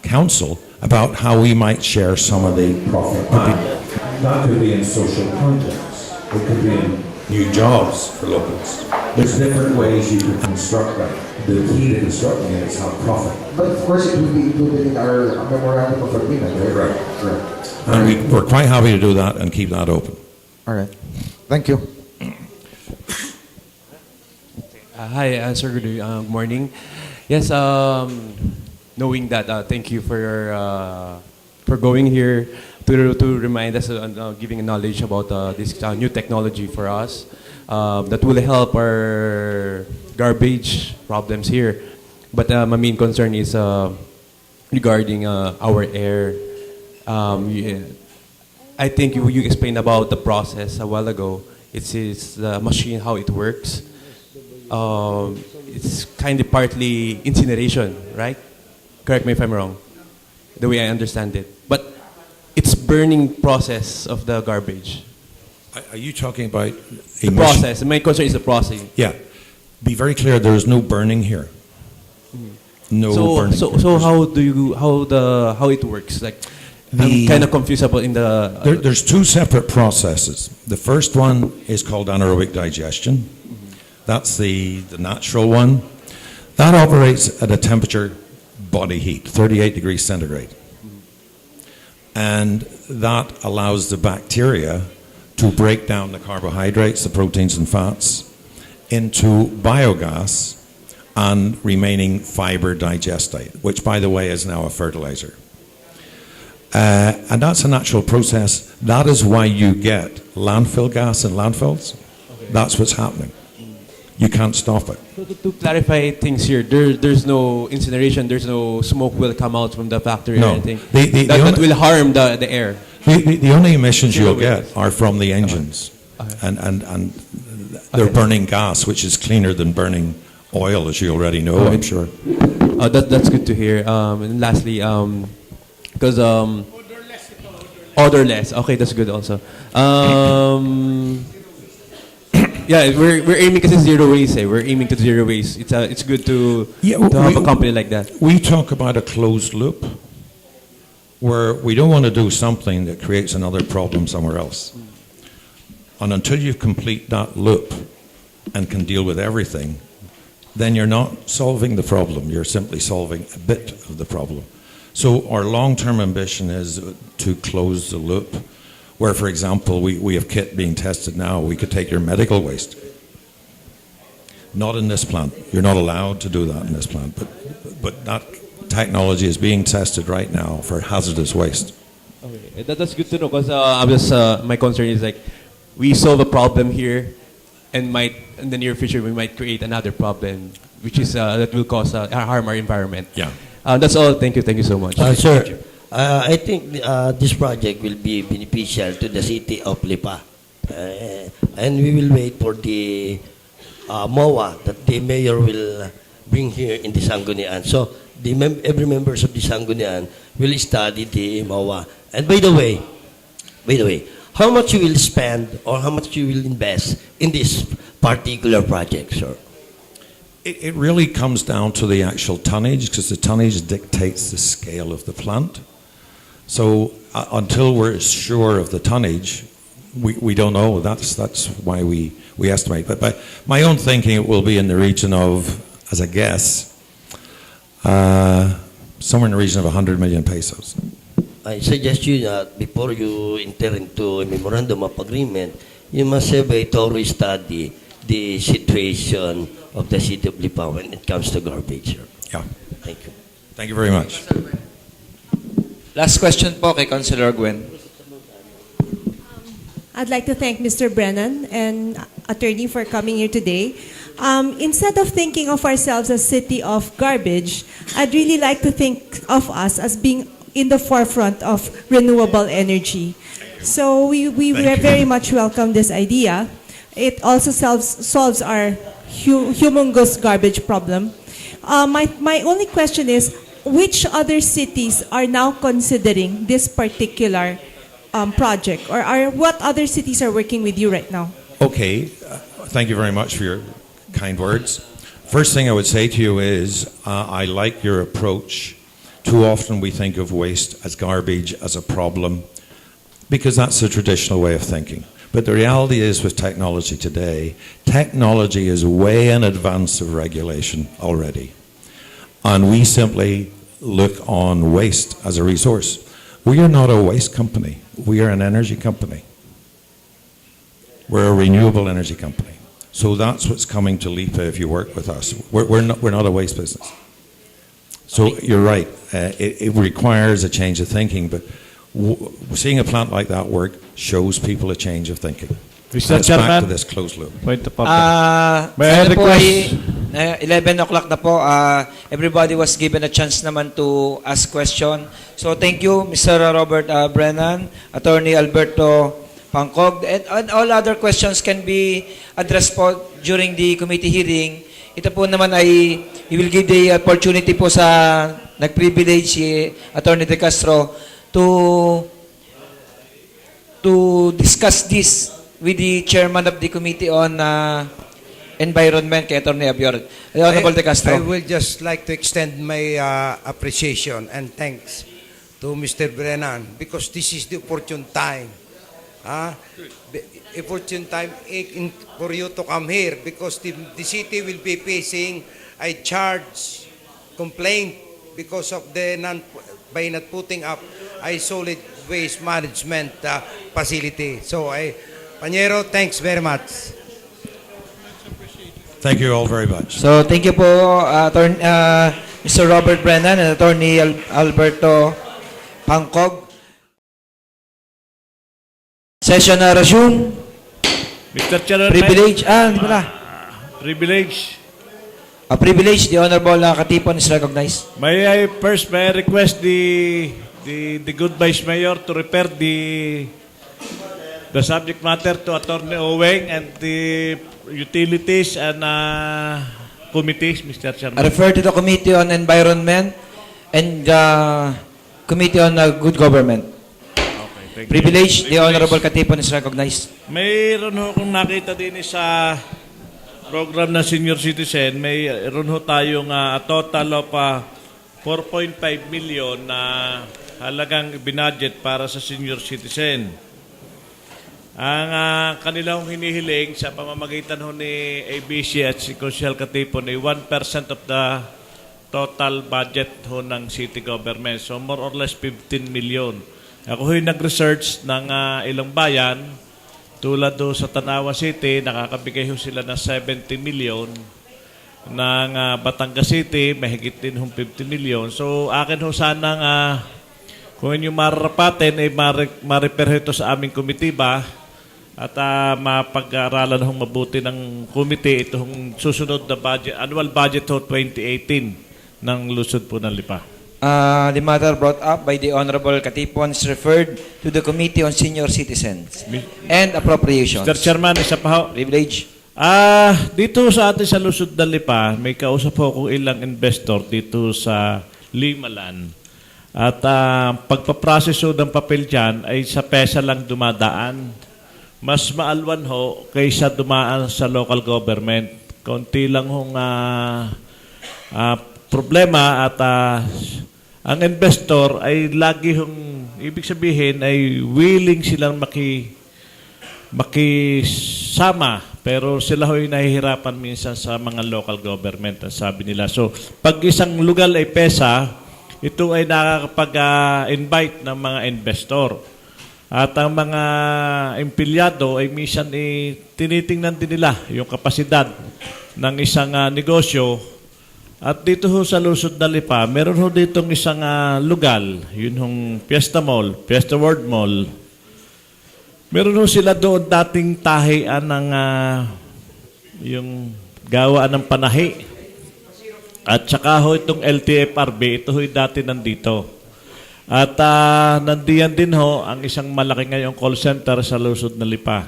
council about how we might share some of the profit. That could be in social projects. It could be in new jobs for locals. There's different ways you can construct that. The key to constructing it is have profit. But of course, it will be included in our memorandum of agreement, right? Correct. And we're quite happy to do that and keep that open. All right. Thank you. Hi, Sir Gudu. Good morning. Yes, knowing that, thank you for going here to remind us, giving knowledge about this new technology for us that will help our garbage problems here. But my main concern is regarding our air. I think you explained about the process a while ago. It's the machine, how it works. It's kind of partly incineration, right? Correct me if I'm wrong, the way I understand it. But it's burning process of the garbage. Are you talking about The process. My concern is the process. Yeah. Be very clear, there is no burning here. No burning. So how it works? Like I'm kind of confused about in the. There's two separate processes. The first one is called anaerobic digestion. That's the natural one. That operates at a temperature body heat, 38 degrees centigrade. And that allows the bacteria to break down the carbohydrates, the proteins and fats, into biogas and remaining fiber digestate, which, by the way, is now a fertilizer. And that's a natural process. That is why you get landfill gas in landfills. Okay. That's what's happening. You can't stop it. So to clarify things here, there's no incineration, there's no smoke will come out from the factory or anything that will harm the air. The only emissions you'll get are from the engines. And they're burning gas, which is cleaner than burning oil, as you already know, I'm sure. That's good to hear. And lastly, because odorless. Okay, that's good also. Yeah, we're aiming to zero waste. We're aiming to zero waste. It's good to have a company like that. We talk about a closed loop, where we don't want to do something that creates another problem somewhere else. And until you complete that loop and can deal with everything, then you're not solving the problem. You're simply solving a bit of the problem. So our long-term ambition is to close the loop, where, for example, we have kit being tested now. We could take your medical waste. Not in this plant. You're not allowed to do that in this plant. But that technology is being tested right now for hazardous waste. Okay, that's good to know because my concern is like we solve a problem here, and might in the near future we might create another problem, which is that will cause harm our environment. Yeah. That's all. Thank you so much. Sir, I think this project will be beneficial to the city of Lipa. And we will wait for the MOA that the mayor will bring here in the Sangguniang. So every members of the Sangguniang will study the MOA. And by the way, how much you will spend or how much you will invest in this particular project, sir? It really comes down to the actual tonnage, because the tonnage dictates the scale of the plant. So until we're sure of the tonnage, we don't know. That's why we we estimate. But by my own thinking, it will be in the region of, as a guess, somewhere in the region of 100 million pesos. I suggest you that before you enter into a memorandum of agreement, you must have a thorough study the situation of the city of Lipa when it comes to garbage, sir. Yeah. Thank you. Thank you very much. Last question po kay Councilor Gwen. I'd like to thank Mr. Brennan and attorney for coming here today. Instead of thinking of ourselves as city of garbage, I'd really like to think of us as being in the forefront of renewable energy. So we very much welcome this idea. It also solves our humongous garbage problem. My only question is, which other cities are now considering this particular project, or what other cities are working with you right now? Okay. Thank you very much for your kind words. First thing I would say to you is I like your approach. Too often we think of waste as garbage, as a problem, because that's the traditional way of thinking. But the reality is, with technology today, technology is way in advance of regulation already. And we simply look on waste as a resource. We are not a waste company. We are an energy company. We're a renewable energy company. So that's what's coming to Lipa if you work with us. We're not a waste business. So you're right. It requires a change of thinking, but seeing a plant like that work shows people a change of thinking. Mr. That's Chairman, back to this closed loop. point of order. May I Sana po request- ay 11 o'clock na po. Everybody was given a chance naman to ask question. So thank you, Mr. Robert Brennan, Attorney Alberto Pangcog, and all other questions can be addressed po during the committee hearing. Ito po naman ay, we will give the opportunity po sa nag-privilege si Attorney De Castro to discuss this with the chairman of the committee on environment, kay Attorney Abior. Honorable De Castro. I will just like to extend my appreciation and thanks to Mr. Brennan, because this is the opportune time. Opportune time for you to come here, because the city will be facing a charge complaint because of by not putting up a solid waste management facility. So, Panyero, thanks very much. Thank you all very much. So thank you po, Mr. Robert Brennan and Attorney Alberto Pangcog. Session na resume. Mr. Chairman, Privilege. Hindi pala. privilege. A privilege, the Honorable Katipon is recognized. May I request the good Vice Mayor to refer the subject matter to Attorney Oweng and the utilities and committees, Mr. I Chairman. refer to the Committee on Environment and Committee on Good Government. Thank you. Privilege, the Honorable Katipon is recognized. Mayroon ho kung nakita din sa program na senior citizen, mayroon ho tayong a total of 4.5 million na halagang binudget para sa senior citizen. Ang kanilang hinihiling sa pamamagitan ho ni ABC at si Consiel Katipon ay 1% of the total budget ho ng city government. So more or less 15 million. Ako ho'y nag-research ng ilang bayan, tulad do sa Tanawa City, nakakabigay ho sila ng 70 million. Ng Batangas City, mahigit din hong 50 million. So akin ho sanang, kung inyong mararapatin, ay ma-refer ito sa aming komitiba at mapag-aralan hong mabuti ng komite itong susunod na budget, annual budget ho 2018 ng lusod po ng Lipa. The matter brought up by the Honorable Katipon is referred to the Committee on Senior Citizens and Appropriations. Mr. Chairman, isa pa ho. Privilege. Dito sa atin sa lusod ng Lipa, may kausap po kung ilang investor dito sa Limalan. At pagpaproseso ng papel dyan ay sa pesa lang dumadaan. Mas maalwan ho kaysa dumaan sa local government. Konti lang hong problema at ang investor ay lagi hong, ibig sabihin ay willing silang makisama Pero sila ho'y nahihirapan minsan sa mga local government, ang sabi nila. So, pag isang lugar ay PESA, ito ay nakakapag-invite ng mga investor. At ang mga empleyado ay minsan tinitingnan din nila yung kapasidad ng isang negosyo. At dito ho sa Lusod na Lipa, meron ho ditong isang lugar, yun hong Fiesta Mall, Fiesta World Mall. Meron ho sila doon dating tahian ng yung gawaan ng panahi. At saka ho itong LTFRB, ito ho'y dati nandito. At nandiyan din ho ang isang malaki ngayong call center sa Lusod na Lipa.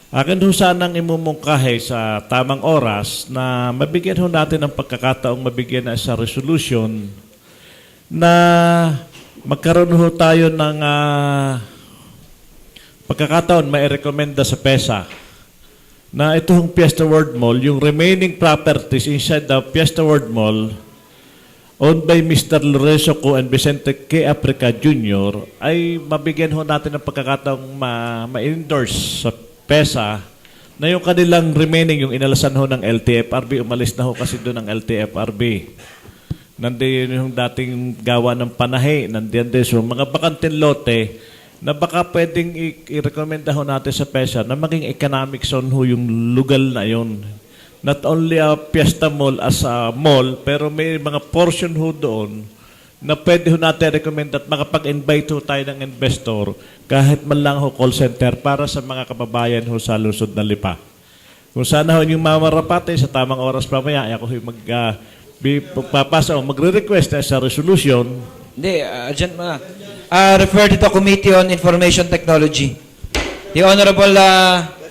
Akin ho sanang imumungkahi sa tamang oras na mabigyan ho natin ng pagkakataong mabigyan na sa resolution na magkaroon ho tayo ng pagkakataon mai-recommenda sa PESA na itong Fiesta World Mall, yung remaining properties inside the Fiesta World Mall owned by Mr. Lorenzo Co. and Vicente K. Africa Jr. ay mabigyan ho natin ng pagkakataong ma-endorse sa PESA na yung kanilang remaining, yung inalasan ho ng LTFRB, umalis na ho kasi doon ng LTFRB. Nandiyan yung dating gawa ng panahe, nandiyan din. So mga bakantin lote, na baka pwedeng i-recommenda ho natin sa PESA na maging economic zone ho yung lugar na yun. Not only a Fiesta Mall as a mall, pero may mga portion ho doon na pwede ho natin recommend at makapag-invite ho tayo ng investor kahit man lang ho call center para sa mga kababayan ho sa Lusod na Lipa. Kung sana ho yung mamarapate sa tamang oras mamaya, ako ho magpapasa o magre-request na sa resolution. Hindi, urgent mga. Refer to the Committee on Information Technology. The Honorable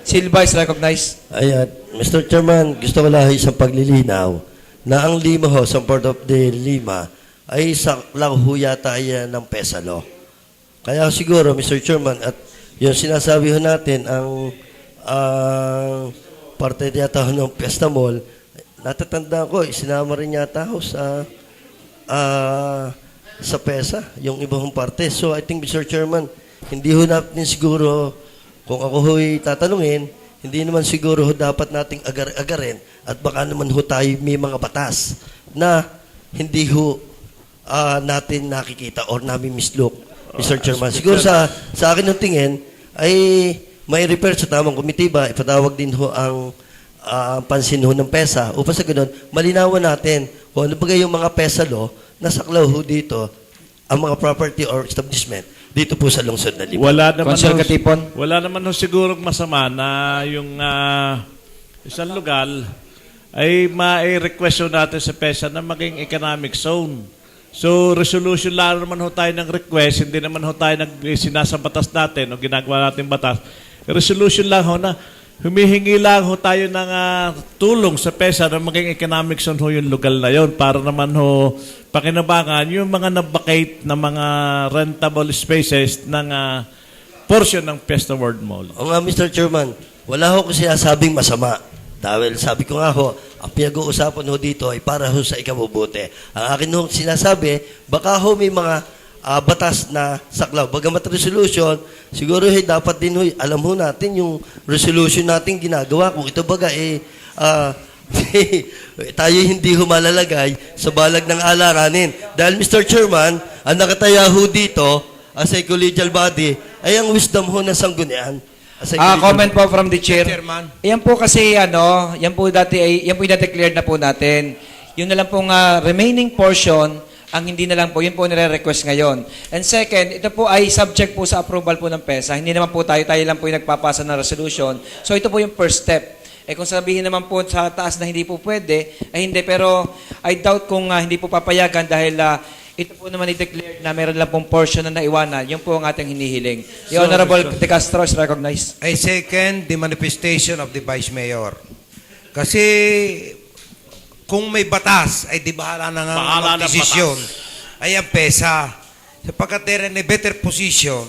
Silva is recognized. Ayan, Mr. Chairman, gusto ko lang isang paglilinaw na ang Lima ho, sa Port of the Lima, ay saklaw ho yata yan ng PESA law. Kaya siguro, Mr. Chairman, at yung sinasabi ho natin, ang parte yata ho ng Fiesta Mall, natatanda ko, isinama rin yata ho sa PESA, yung ibang parte. So, I think, Mr. Chairman, hindi ho natin siguro, kung ako ho'y tatanungin, hindi naman siguro ho dapat nating agar-agarin at baka naman ho tayo may mga batas na hindi ho natin nakikita or namin mislook, Mr. Chairman. Siguro sa akin ng tingin ay may repair sa tamang komitiba, ipatawag din ho ang pansin ho ng PESA upang sa ganun, malinawan natin kung ano ba yung mga PESA law nasaklaw ho dito ang mga property or establishment dito po sa lungsod na Lipa. Wala naman ho sigurong masama na yung isang lugar ay mai-request ho natin sa PESA na maging economic zone. So, resolution lang naman ho tayo ng request, hindi naman ho tayo sinasabatas natin o ginagawa natin batas. Resolution lang ho na humihingi lang ho tayo ng tulong sa PESA na maging economic zone ho yung lugar na yon para naman ho pakinabangan yung mga nabakate na mga rentable spaces ng portion ng Fiesta World Mall. O nga, Mr. Chairman, wala ho kasi sinasabing masama. Dahil sabi ko nga ho, ang pinag-uusapan ho dito ay para ho sa ikabubuti. Ang akin ho sinasabi, baka ho may mga batas na saklaw. Bagamat resolution, siguro dapat din ho, alam ho natin yung resolution natin ginagawa. Kung ito baga tayo hindi ho malalagay sa balag ng alaranin. Dahil Mr. Chairman, ang nakataya ho dito as a collegial body ay ang wisdom ho ng Sangguniang. Comment po from the chair. Yan po kasi yan po na-declared na po natin. Yun na lang pong remaining portion ang hindi na lang po, yun po nire-request ngayon. And second, ito po ay subject po sa approval po ng PESA. Hindi naman po tayo lang po yung nagpapasa ng resolution. So ito po yung first step. Kung sabihin naman po sa taas na hindi po pwede, ay hindi. Pero I doubt kung hindi po papayagan dahil ito po naman i-declare na meron lang pong portion na naiwanan. Yun po ang ating hinihiling. The Honorable De Castro is recognized. I second the manifestation of the Vice Mayor. Kasi kung may batas, ay di bahala na nga mag-desisyon. Ay ang PESA. Sapagkat they're in a better position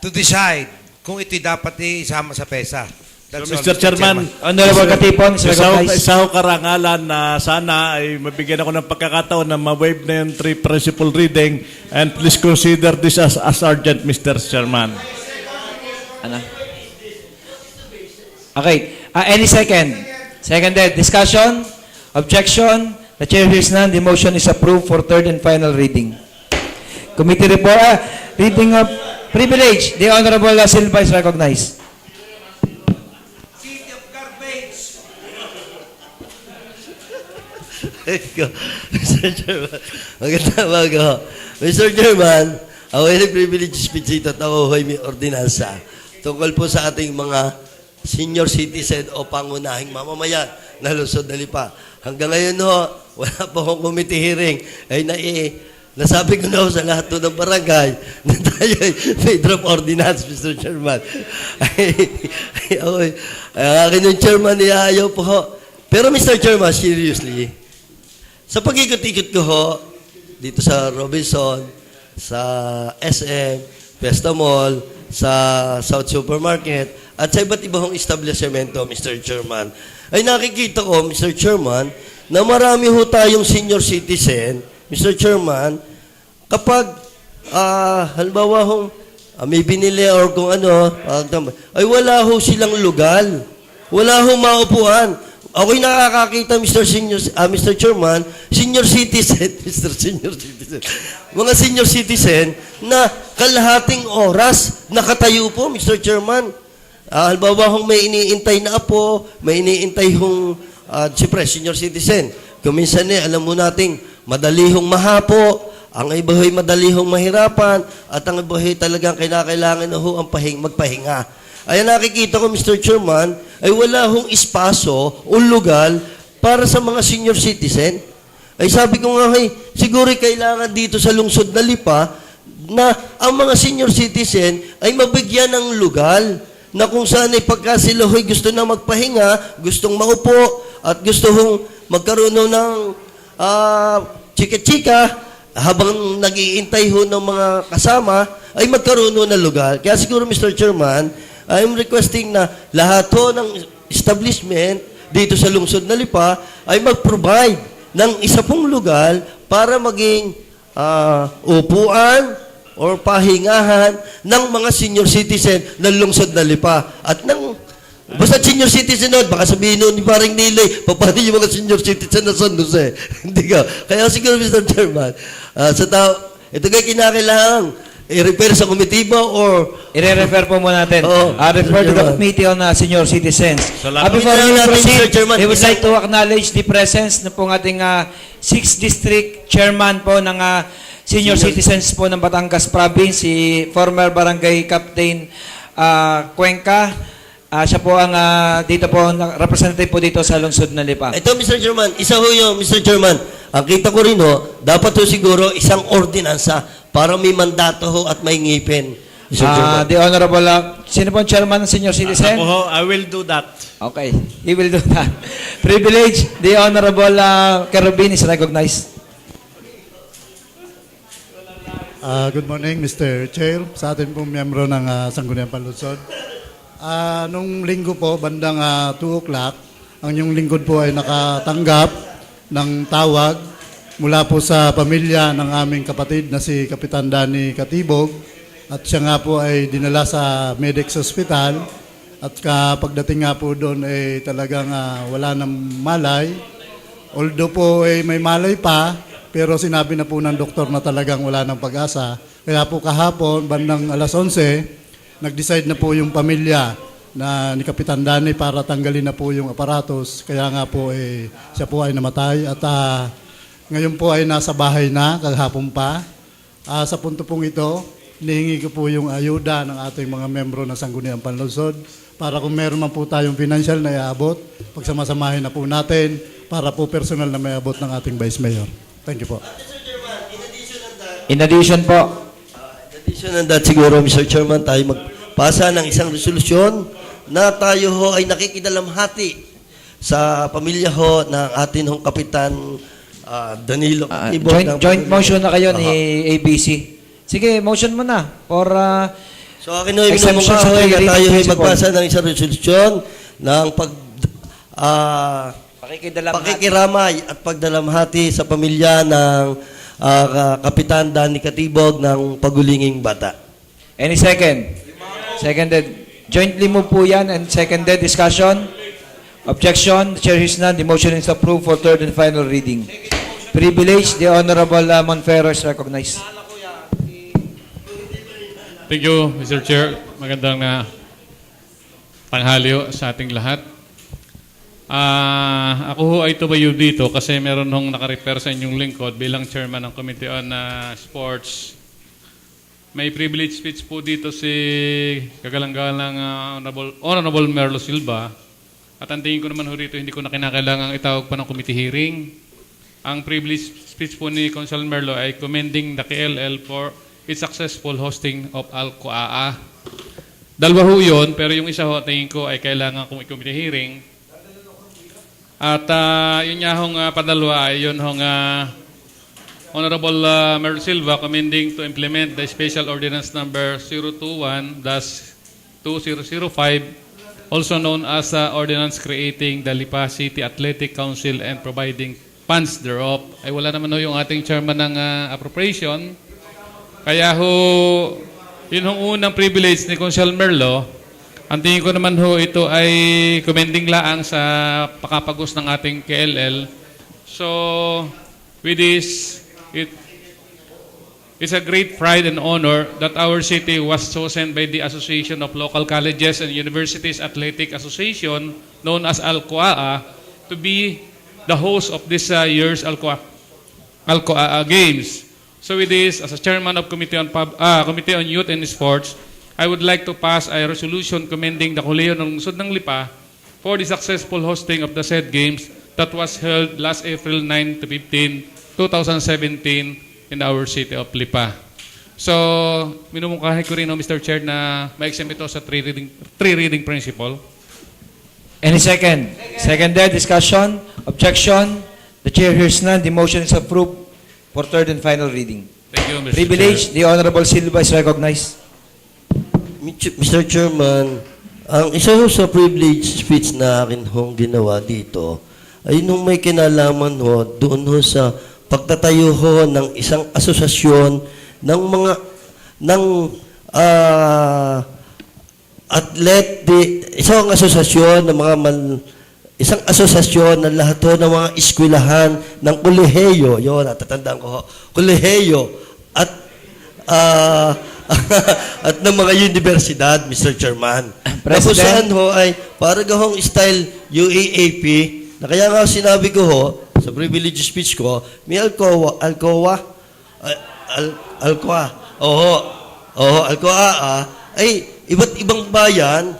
to decide kung ito'y dapat isama sa PESA. So, Mr. Chairman, Honorable Katipon, isa ho karangalan na sana ay mabigyan ako ng pagkakataon na ma-waive na yung 3 principal reading and please consider this as urgent, Mr. Chairman. Okay. Any second? Seconded. Discussion? Objection? The chair hears none. The motion is approved for third and final reading. Committee report. Reading of privilege. The Honorable Silva is recognized. Mr. Chairman, magandang umaga ho. Mr. Chairman, ako ay privilege speech ito at ako ay may ordinansa tungkol po sa ating mga senior citizen o pangunahing mamamayan na lungsod na Lipa. Hanggang ngayon ho, wala pa akong committee hearing. Ay nasabi ko na ho sa lahat ho ng barangay na tayo ay may draft ordinance, Mr. Chairman. Ang akin yung chairman ayaw po ho. Pero Mr. Chairman, seriously, sa pag-ikot-ikot ko ho, dito sa Robinson, sa SM, Fiesta Mall, sa South Supermarket, at sa iba't ibang establishmento, Mr. Chairman, ay nakikita ko, Mr. Chairman, na marami ho tayong senior citizen, Mr. Chairman, kapag, halimbawa ho, may binili or kung ano, ay wala ho silang lugal. Wala ho maupuan. Ako'y nakakakita, Mr. Chairman, senior citizen, mga senior citizen na kalahating oras nakatayo po, Mr. Chairman. Halimbawa kung may iniintay na apo, may iniintay hong, siyempre, senior citizen. Kuminsan alam mo nating madali hong mahapo, ang iba ho'y madali hong mahirapan, at ang iba ho'y talagang kailangan na ho ang magpahinga. Ay nakikita ko, Mr. Chairman, ay wala hong espaso o lugar para sa mga senior citizen. Ay sabi ko nga, siguro kailangan dito sa lungsod na Lipa na ang mga senior citizen ay mabigyan ng lugar na kung saan ay pagka sila ho'y gusto na magpahinga, gustong maupo, at gusto hong magkaroon ng chika-chika habang nag-iintay ho ng mga kasama, ay magkaroon ng lugar. Kaya siguro, Mr. Chairman, I'm requesting na lahat ho ng establishment dito sa lungsod na Lipa ay mag-provide ng isa pong lugar para maging upuan or pahingahan ng mga senior citizen ng lungsod na Lipa. At basta senior citizen nun, baka sabihin nun ni Paring Nilay, paano yung mga senior citizen na San Jose? Hindi ka. Kaya siguro, Mr. Chairman, ito kayo kinakailangan i-refer sa committee ba or... I-refer po muna natin. Refer to the Committee on Senior Citizens. Before we proceed, we would like to acknowledge the presence na pong ating 6th District Chairman po ng Senior Citizens po ng Batangas Province, si former Barangay Captain Cuenca. Siya po ang dito po, representative po dito sa lungsod na Lipa. Ito, Mr. Chairman, isa ho yung, Mr. Chairman, ang kita ko rin ho, dapat ho siguro isang ordinansa para may mandato ho at may ngipin. Mr. Chairman. The Honorable, sino po ang chairman ng senior citizen? Ako ho, I will do that. Okay, he will do that. Privilege, the Honorable Kerubin is recognized. Good morning, Mr. Chair, sa atin pong miyembro ng Sangguniang Panlungsod. Nung linggo po, bandang 2 o'clock, ang yung lingkod po ay nakatanggap ng tawag mula po sa pamilya ng aming kapatid na si Kapitan Danny Katibog, at siya nga po ay dinala sa Medex Hospital, at pagdating nga po doon ay talagang wala nang malay. Although po ay may malay pa, pero sinabi na po ng doktor na talagang wala nang pag-asa. Kaya po kahapon, bandang alas 11, nag-decide na po yung pamilya na ni Kapitan Danny para tanggalin na po yung aparatos. Kaya nga po siya po ay namatay, at ngayon po ay nasa bahay na, kahapon pa. Sa punto pong ito, hinihingi ko po yung ayuda ng ating mga membro ng Sangguniang Panlungsod para kung meron man po tayong financial na iaabot, pagsamasamahin na po natin para po personal na may abot ng ating Vice Mayor. Thank you po. In addition po. In addition on that, siguro, Mr. Chairman, tayo magpasa ng isang resolusyon na tayo ho ay nakikidalamhati sa pamilya ho ng atin hong Kapitan Danilo. Joint motion na kayo ni ABC. Sige, motion mo na for so akin ho, tayo ay magpasa ng isang resolusyon ng pakikiramay at pagdalamhati sa pamilya ng Kapitan Danny Katibog ng Pagulinging Bata. Any second? Seconded. Jointly move po yan and seconded. Discussion? Objection? The chair hears none. The motion is approved for third and final reading. Privilege, the Honorable Monfero is recognized. Thank you, Mr. Chair. Magandang tanghali sa ating lahat. Ako ho ay tumayo dito kasi meron hong nakarefer sa inyong lingkod bilang chairman ng Committee on Sports. May privilege speech po dito si kagalang-galang Honorable Merlo Silva. At ang tingin ko naman ho rito, hindi ko na kinakailangang itawag pa ng committee hearing. Ang privilege speech po ni Councilor Merlo ay commending the KLL for its successful hosting of Al-Qoaa. Dalawa ho yun, pero yung isa ho, tingin ko ay kailangan kong i-committee hearing. At yun nga hong padalwa ay yun hong Honorable Merlo Silva commending to implement the Special Ordinance Number 021-2005, also known as Ordinance Creating the Lipa City Athletic Council and Providing Funds thereof. Ay wala naman ho yung ating chairman ng appropriation. Kaya ho, yun hong unang privilege ni Councilor Merlo. Ang tingin ko naman ho, ito ay commending laang sa pakapagos ng ating KLL. So, with this, it's a great pride and honor that our city was chosen by the Association of Local Colleges and Universities Athletic Association, known as Al-Qoaa, to be the host of this year's Al-Qoaa Games. So with this, as a chairman of Committee on Youth and Sports, I would like to pass a resolution commending the Kolehiyo ng Lungsod ng Lipa for the successful hosting of the said games that was held last April 9 to 15, 2017 in our city of Lipa. So, minumungkahi ko rin, Mr. Chair, na ma-exempt ito sa three reading principle. Any second? Seconded. Discussion? Objection? The chair hears none. The motion is approved for third and final reading. Thank you, Mr. Privilege, Chair. the Honorable Silva is recognized. Mr. Chairman, ang isa ho sa privilege speech na akin hong ginawa dito ay nung may kinalaman ho doon ho sa pagtatayo ho ng isang asosasyon ng mga isang asosasyon ng mga isang asosasyon ng lahat ho ng mga eskwelahan ng kolehiyo, yun, natatandaan ko ho, kolehiyo at at ng mga universidad, Mr. Chairman. Tapos saan ho ay para gahong style UAAP, na kaya nga sinabi ko ho, sa privilege speech ko, may Al-Qoaa, ay iba't ibang bayan,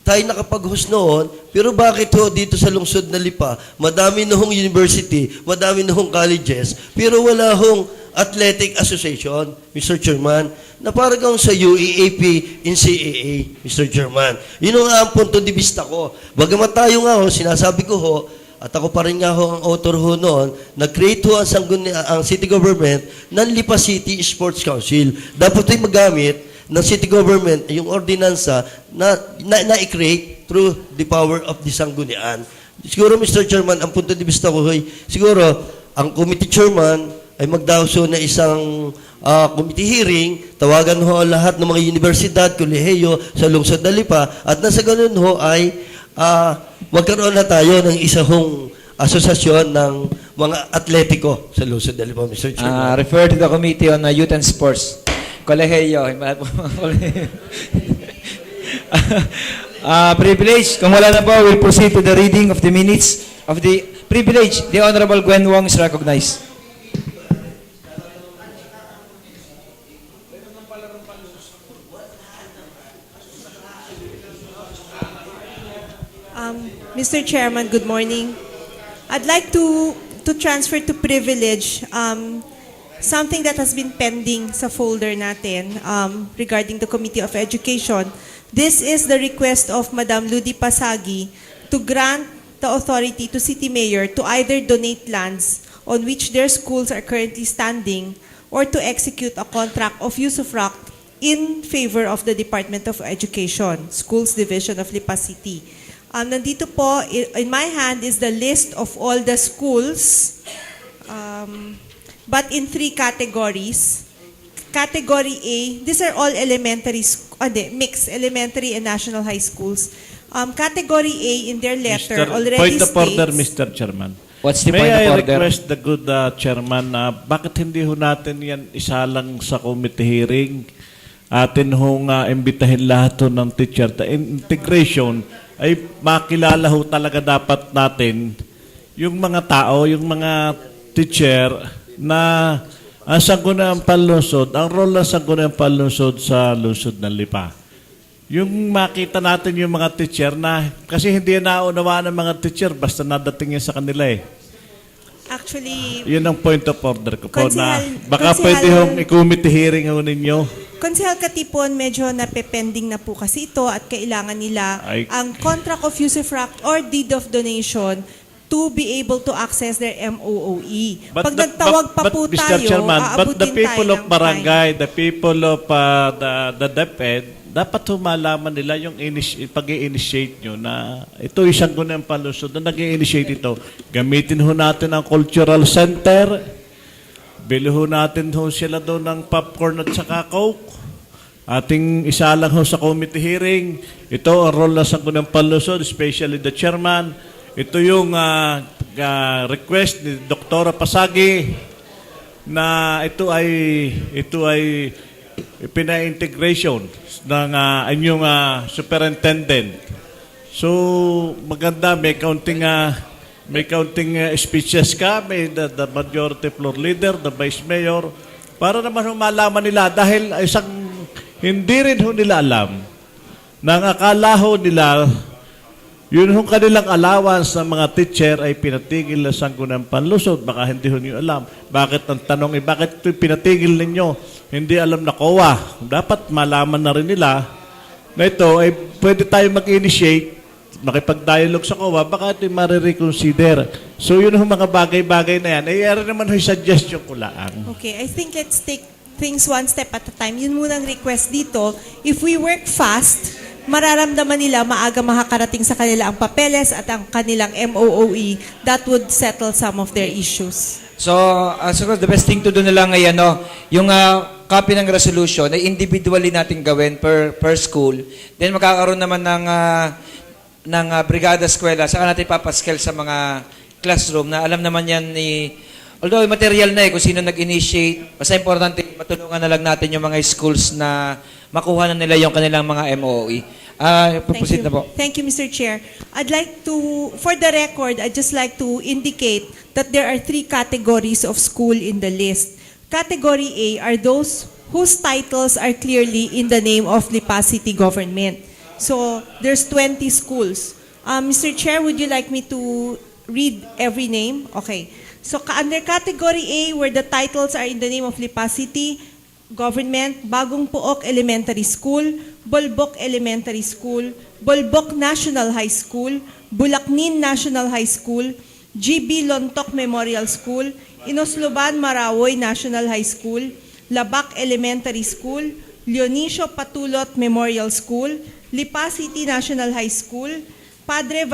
tayo nakapag-host noon, pero bakit ho dito sa lungsod na Lipa, madami na hong university, madami na hong colleges, pero wala hong athletic association, Mr. Chairman, na parang sa UAAP in CAA, Mr. Chairman. Yun nga ang punto de vista ko. Bagamat tayo nga ho, sinasabi ko ho, at ako pa rin nga ho ang author ho noon, nag-create ho ang city government ng Lipa City Sports Council. Dapat ito'y magamit ng city government yung ordinansa na i-create through the power of the Sangguniang. Siguro, Mr. Chairman, ang punto de vista ko, siguro, ang committee chairman ay magdawso na isang committee hearing, tawagan ho lahat ng mga universidad, kolehiyo sa lungsod na Lipa, at nasa ganun ho ay magkaroon na tayo ng isang asosasyon ng mga atletiko sa lungsod na Lipa, Mr. Chairman. Refer to the Committee on Youth and Sports. Kolehiyo. Privilege, kung wala na po, we'll proceed to the reading of the minutes of the privilege. The Honorable Gwen Wong is recognized. Mr. Chairman, good morning. I'd like to transfer to privilege something that has been pending sa folder natin regarding the Committee of Education. This is the request of Madam Ludi Pasagi to grant the authority to City Mayor to either donate lands on which their schools are currently standing or to execute a contract of usufruct in favor of the Department of Education, Schools Division of Lipa City. Nandito po, in my hand is the list of all the schools, but in 3 categories. Category A, these are all elementary, mixed elementary and national high schools. Category A in their letter already Point of states... order, Mr. Chairman. What's the May point I of order? request the good chairman na bakit hindi ho natin yan isa lang sa committee hearing? Atin hong imbitahin lahat ho ng teacher. The integration ay makilala ho talaga dapat natin yung mga tao, yung mga teacher na ang Sangguniang Panlungsod, ang role ng Sangguniang Panlungsod sa lungsod ng Lipa. Yung makita natin yung mga teacher na, kasi hindi naunawaan ng mga teacher, basta nadating yan sa kanila eh. Actually, Yun ang point of order ko po na baka Konsehal- pwede hong i-committee hearing ho ninyo. Konsehal Katipon, medyo napepending na po kasi ito at kailangan nila Ay. ang contract of usufruct or deed of donation to be able to access their MOOE. Pag nagtawag pa po Mr. tayo, Chairman, but the aabutin people tayo of ng barangay, the people of the DepEd, dapat humalaman nila yung pag-i-initiate nyo na ito isang Sangguniang Panlungsod na nag-i-initiate ito. Gamitin ho natin ang cultural center, bilhin natin ho sila doon ng popcorn at saka coke. Ating isa lang ho sa committee hearing. Ito ang role ng Sangguniang Panlungsod, especially the chairman. Ito yung request ni Dr. Pasagi na ito ay pina-integration ng inyong superintendent. So maganda, may counting speeches ka, may the majority floor leader, the vice mayor, para naman malaman nila dahil hindi rin ho nila alam nang akala ho nila yun yung kanilang allowance ng mga teacher ay pinatigil na Sangguniang Panlungsod. Baka hindi ho niyo alam. Bakit ang tanong ay bakit ito pinatigil ninyo? Hindi alam na COA. Dapat malaman na rin nila na ito ay pwede tayo mag-initiate, makipag-dialogue sa COA, baka ito marireconsider. So yun yung mga bagay-bagay na yan. Ay naman yung suggestion ko lang. Okay, I think let's take things one step at a time. Yun munang request dito. If we work fast, mararamdaman nila maaga makakarating sa kanila ang papeles at ang kanilang MOOE. That would settle some of their issues. So, siguro the best thing to do na lang ay yung copy ng resolution ay individually natin gawin per school. Then magkakaroon naman ng brigada eskwela, saka natin papaskel sa mga classroom na alam naman yan although material na kung sino nag-initiate, basta importante matulungan na lang natin yung mga schools na makuha na nila yung kanilang mga MOE. Proceed na po. Thank you, Mr. Chair. I'd like to, for the record, I'd just like to indicate that there are 3 categories of school in the list. Category A are those whose titles are clearly in the name of Lipa City Government. So, there's 20 schools. Mr. Chair, would you like me to read every name? Okay. So, under Category A, where the titles are in the name of Lipa City Government, Bagong Puok Elementary School, Bolbok Elementary School, Bolbok National High School, Bulaknin National High School, GB Lontok Memorial School, Inosloban Marawoy National High School, Labak Elementary School, Leonicio Patulot Memorial School, Lipa City National High School, Padre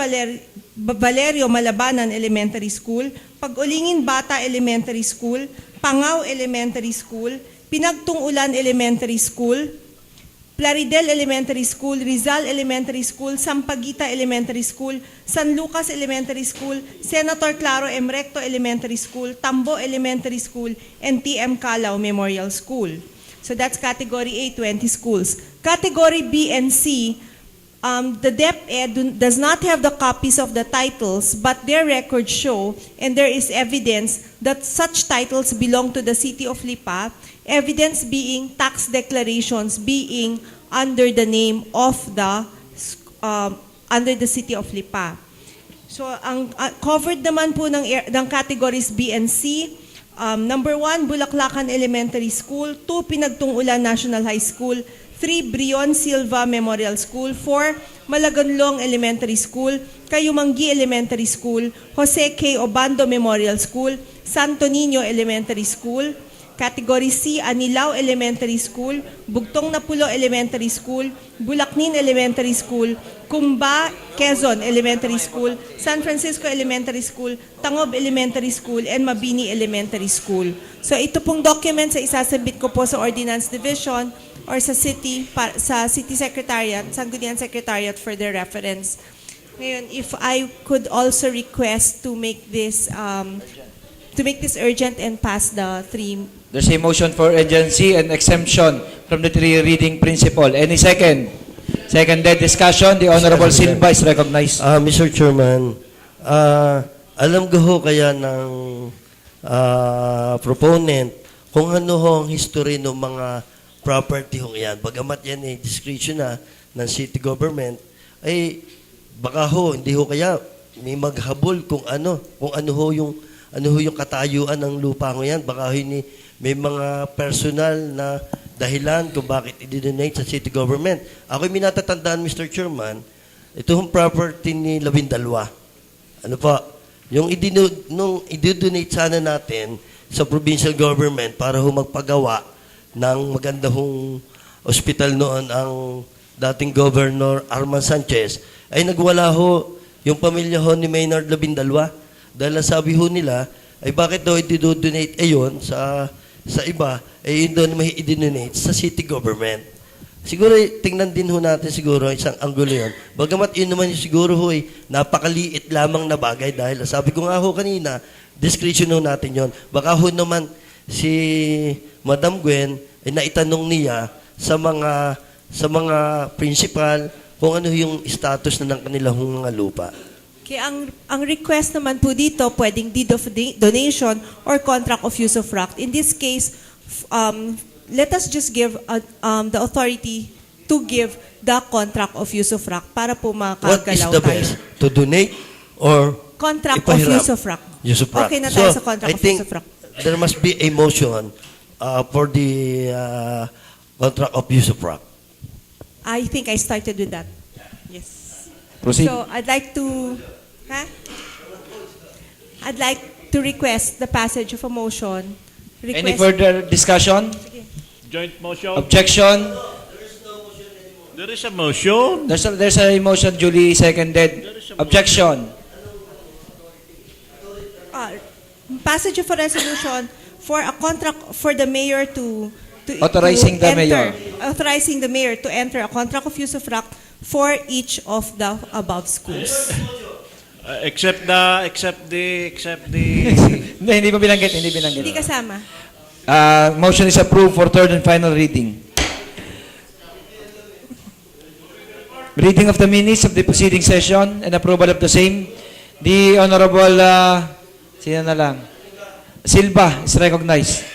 Valerio Malabanan Elementary School, Pag-ulingin Bata Elementary School, Pangaw Elementary School, Pinagtung Ulan Elementary School, Plaridel Elementary School, Rizal Elementary School, Sampaguita Elementary School, San Lucas Elementary School, Senator Claro M. Recto Elementary School, Tambo Elementary School, and TM Calao Memorial School. So that's Category A, 20 schools. Category B and C, the DepEd does not have the copies of the titles, but their records show, and there is evidence that such titles belong to the City of Lipa, evidence being tax declarations being under the name of under the City of Lipa. So, ang covered naman po ng categories B and C, number 1, Bulaklakan Elementary School, 2, Pinagtung Ulan National High School, 3, Brion Silva Memorial School, 4, Malagonlong Elementary School, Kayumanggi Elementary School, Jose K. Obando Memorial School, Santo Niño Elementary School. Category C, Anilao Elementary School, Bugtong Napulo Elementary School, Bulaknin Elementary School, Cumba, Quezon Elementary School, San Francisco Elementary School, Tangob Elementary School, and Mabini Elementary School. So ito pong documents ay isasabit ko po sa Ordinance Division or sa City Secretariat, Sangguniang Secretariat for their reference. Ngayon, if I could also request to make this urgent and pass the three. There's a motion for urgency and exemption from the three reading principle. Any second? Seconded discussion. The Honorable Silva is recognized. Mr. Chairman, alam ko ho kaya ng proponent kung ano ho ang history ng mga property ho yan. Bagamat yan ay discretion na ng city government, ay baka ho, hindi ho kaya may maghabol kung ano ho yung katayuan ng lupa ho yan. Baka ho may mga personal na dahilan kung bakit i-donate sa city government. Ako'y minatatandaan, Mr. Chairman, ito yung property ni Labindalwa. Ano pa? Yung i-donate sana natin sa provincial government para ho magpagawa ng magandang hospital noon ang dating Governor Arman Sanchez, ay nagwala ho yung pamilya ho ni Maynard Labindalwa. Dahil sabi ho nila, ay bakit daw i-donate ayon sa iba, ay yun doon may i-donate sa city government. Siguro, tingnan din ho natin siguro isang anggulo yun. Bagamat yun naman siguro ho, napakaliit lamang na bagay dahil sabi ko nga ho kanina, discretion ho natin yon. Baka ho naman si Madam Gwen ay naitanong niya sa mga principal kung ano yung status na ng kanilang mga lupa. Kaya ang request naman po dito, pwedeng deed of donation or contract of use of rock. In this case, let us just give the authority to give the contract of use of rock para po makagalaw tayo. What is the best? To donate or contract of use of rock. Use of rock. Okay na tayo sa contract of use of rock. There must be a motion for the contract of use of rock. I think I started with that. Yes. Proceed. So I'd like to request the passage of a motion. Any further discussion? Joint motion. Objection? There is a motion. There's a motion duly seconded. Objection? Passage of a resolution for a contract for the mayor to Authorizing the mayor. Authorizing the mayor to enter a contract of use of rock for each of the above schools. Except the Hindi pa binanggit. Hindi kasama. Motion is approved for third and final reading. Reading of the minutes of the preceding session and approval of the same. The Honorable Silva is recognized.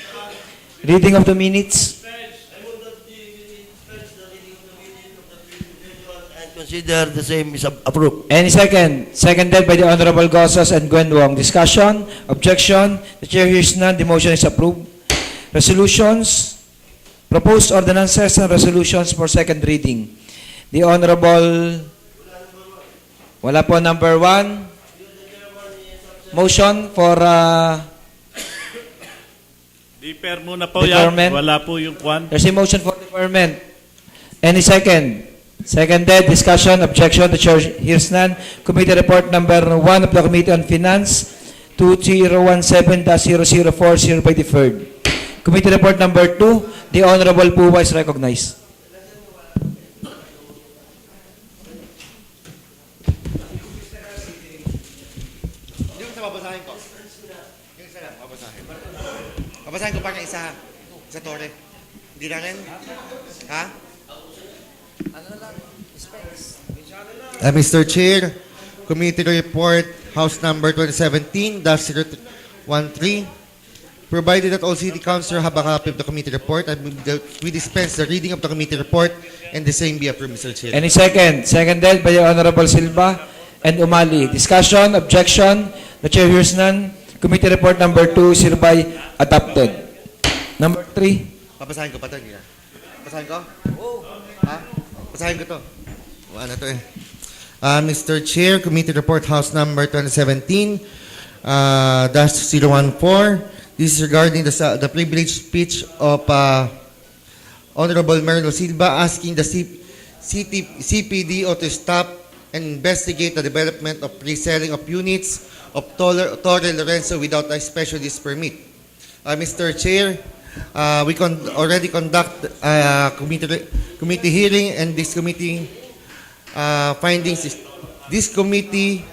Reading of the minutes. And consider the same is approved. Any second? Seconded by the Honorable Gosas and Gwen Wong. Discussion? Objection? The chair hears none. The motion is approved. Resolutions? Proposed ordinances and resolutions for second reading. The Honorable... Wala po number 1. Motion for... Defer muna po deferment. yan. Wala po yung kwan. There's a motion for deferment. Any second? Seconded. Discussion. Objection. The chair hears none. Committee report number 1 of the Committee on Finance 2017-004 hereby deferred. Committee report number 2. The Honorable Puwa is recognized. Babasahin ko pa ng isa Torre. Hindi na rin? Ha? Mr. Chair, Committee Report, House Number 2017-013, provided that all City Councilors have a copy of the Committee Report, and we dispense the reading of the Committee Report and the same be approved, Mr. Chair. Any second? Seconded by the Honorable Silva and Umali. Discussion? Objection? The chair hears none. Committee report number 2 is hereby adopted. Number 3. Papasahin ko pa ito. Papasahin ko? Ha? Papasahin ko to. Ano to eh. Mr. Chair, Committee Report House Number 2017-014. This is regarding the privileged speech of Honorable Merlo Silva asking the CPDO to stop and investigate the development of pre-selling of units of Torre Lorenzo without a special use permit. Mr. Chair, we already conduct a committee hearing, and this committee findings is this committee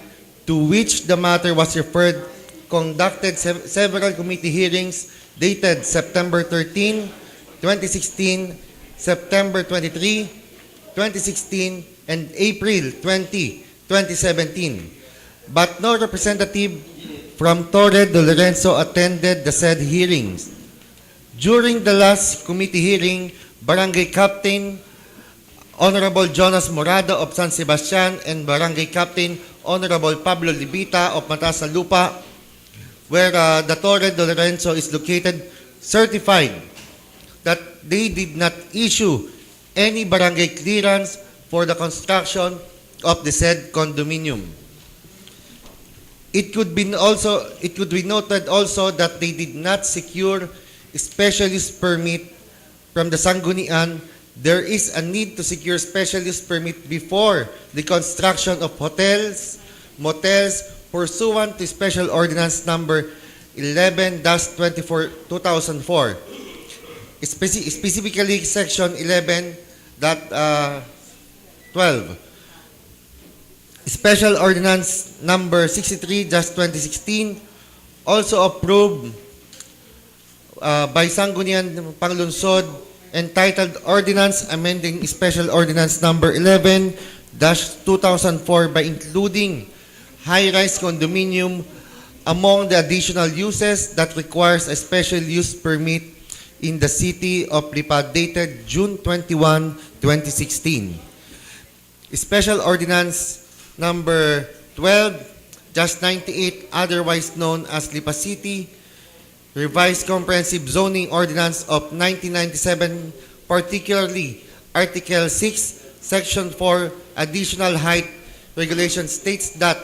to which the matter was referred conducted several committee hearings dated September 13, 2016, September 23, 2016, and April 20, 2017. But no representative from Torre de Lorenzo attended the said hearings. During the last committee hearing, Barangay Captain Honorable Jonas Morado of San Sebastian and Barangay Captain Honorable Pablo Libita of Mataas na Lupa, where the Torre de Lorenzo is located, certified that they did not issue any barangay clearance for the construction of the said condominium. It could be noted also that they did not secure a special use permit from the Sangguniang. There is a need to secure special use permit before the construction of hotels, motels, pursuant to Special Ordinance Number 11-24, 2004. Specifically, Section 11.12. Special Ordinance Number 63-2016, also approved by Sangguniang Panlungsod, entitled Ordinance Amending Special Ordinance Number 11-2004 by including high-rise condominium among the additional uses that requires a special use permit in the city of Lipa, dated June 21, 2016. Special Ordinance Number 12-98, otherwise known as Lipa City, Revised Comprehensive Zoning Ordinance of 1997, particularly Article 6, Section 4, Additional Height Regulation states that,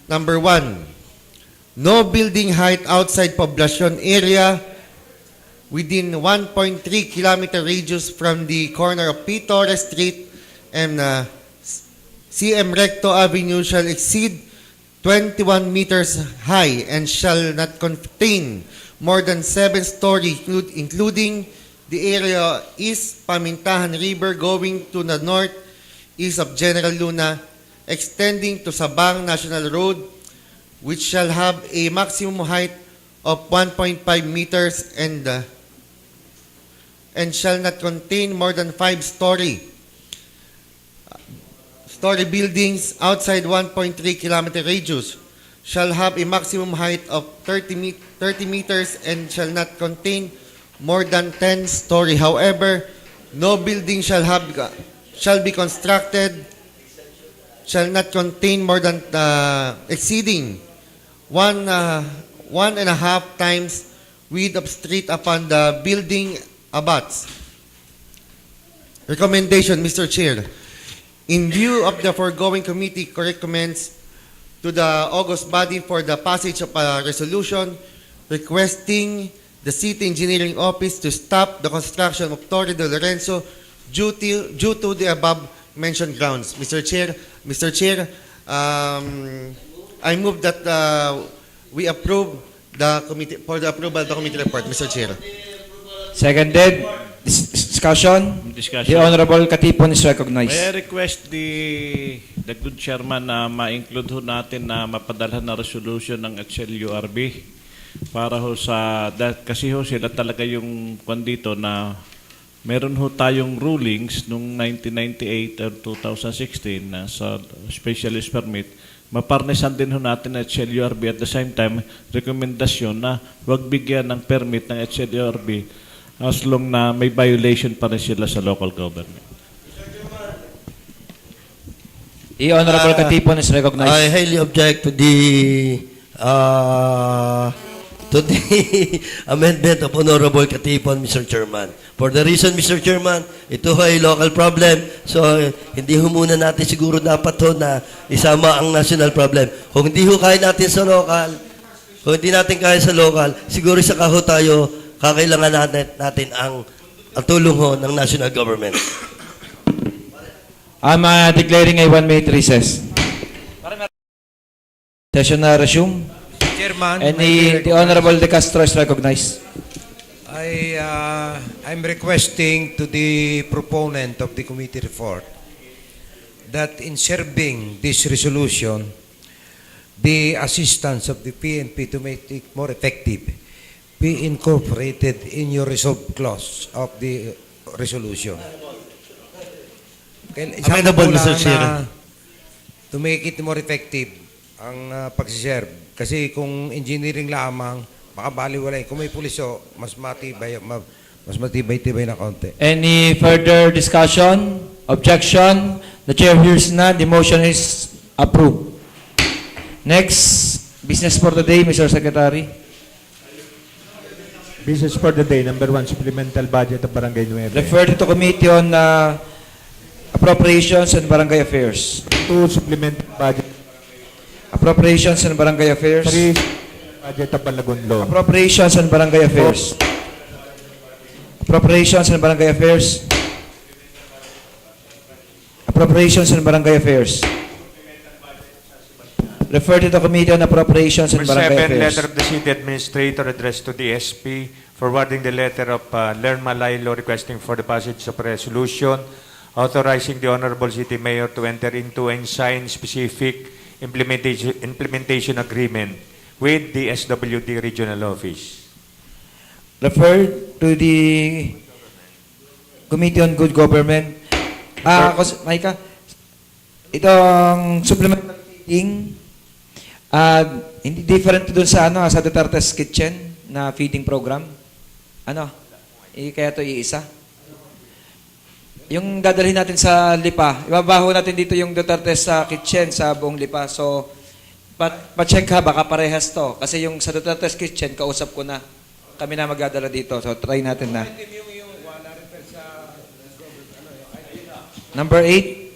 number 1, no building height outside poblacion area within 1.3 kilometer radius from the corner of P. Torres Street and CM Recto Avenue shall exceed 21 meters high and shall not contain more than 7-story, including the area East Pamintahan River going to the north east of General Luna, extending to Sabang National Road, which shall have a maximum height of 1.5 meters and shall not contain more than 5-story buildings outside 1.3 kilometer radius, shall have a maximum height of 30 meters and shall not contain more than 10-story. However, no building shall be constructed, shall not contain more than exceeding 1.5 times width of street upon the building abuts. Recommendation, Mr. Chair. In view of the foregoing, committee recommends to the August body for the passage of a resolution requesting the City Engineering Office to stop the construction of Torre de Lorenzo due to the above mentioned grounds. Mr. Chair, I move that we approve the committee for the approval of the committee report, Mr. Chair. Seconded. Discussion. The Honorable Katipon is recognized. May I request the good chairman na ma-include ho natin na mapadalhan na resolution ng XLURB para ho sa kasi ho sila talaga yung dito na meron ho tayong rulings nung 1998 or 2016 na sa specialist permit. Maparnesan din ho natin ng XLURB at the same time rekomendasyon na huwag bigyan ng permit ng XLURB as long na may violation pa rin sila sa local government. The Honorable Katipon is recognized. I highly object to the amendment of Honorable Katipon, Mr. Chairman. For the reason, Mr. Chairman, ito ay local problem. So, hindi ho muna natin siguro dapat ho na isama ang national problem. Kung hindi ho kaya natin sa local, kung hindi natin kaya sa local, siguro saka ho tayo kakailangan natin ang tulong ho ng national government. I'm declaring a 1-minute recess. Session na resume. Chairman, And the Honorable De Castro is recognized. I'm requesting to the proponent of the committee report that in serving this resolution, the assistance of the PNP to make it more effective be incorporated in your resolve clause of the resolution. Amendable, Mr. Chair. To make it more effective ang pagsiserve. Kasi kung engineering lamang, baka baliwalay. Kung may puliso, mas matibay-tibay na konti. Any further discussion? Objection? The chair hears none. The motion is approved. Next, business for the day, Mr. Secretary. Business for the day, number 1, supplemental budget of Barangay Nueve. Referred to committee on appropriations and barangay affairs. 2, supplemental budget. Appropriations and barangay affairs. 3, budget of Balagunlo. Appropriations and barangay affairs. Appropriations and barangay affairs. Appropriations and barangay affairs. Refer to the Committee on Appropriations and Number Barangay 7, Affairs. letter of the city administrator addressed to the SP, forwarding the letter of Lerma Lailo requesting for the passage of a resolution authorizing the Honorable City Mayor to enter into and sign specific implementation agreement with the SWD Regional Office. Refer to the Committee on Good Government. Maika, itong supplemental feeding, hindi different dun sa sa Duterte's Kitchen na feeding program. Kaya to iisa. Yung dadalhin natin sa Lipa, ibabaho natin dito yung Duterte's Kitchen sa buong Lipa. So, pa-check ha, baka parehas to. Kasi yung sa Duterte's Kitchen, kausap ko na. Kami na magdadala dito. So, try natin na. Number 8.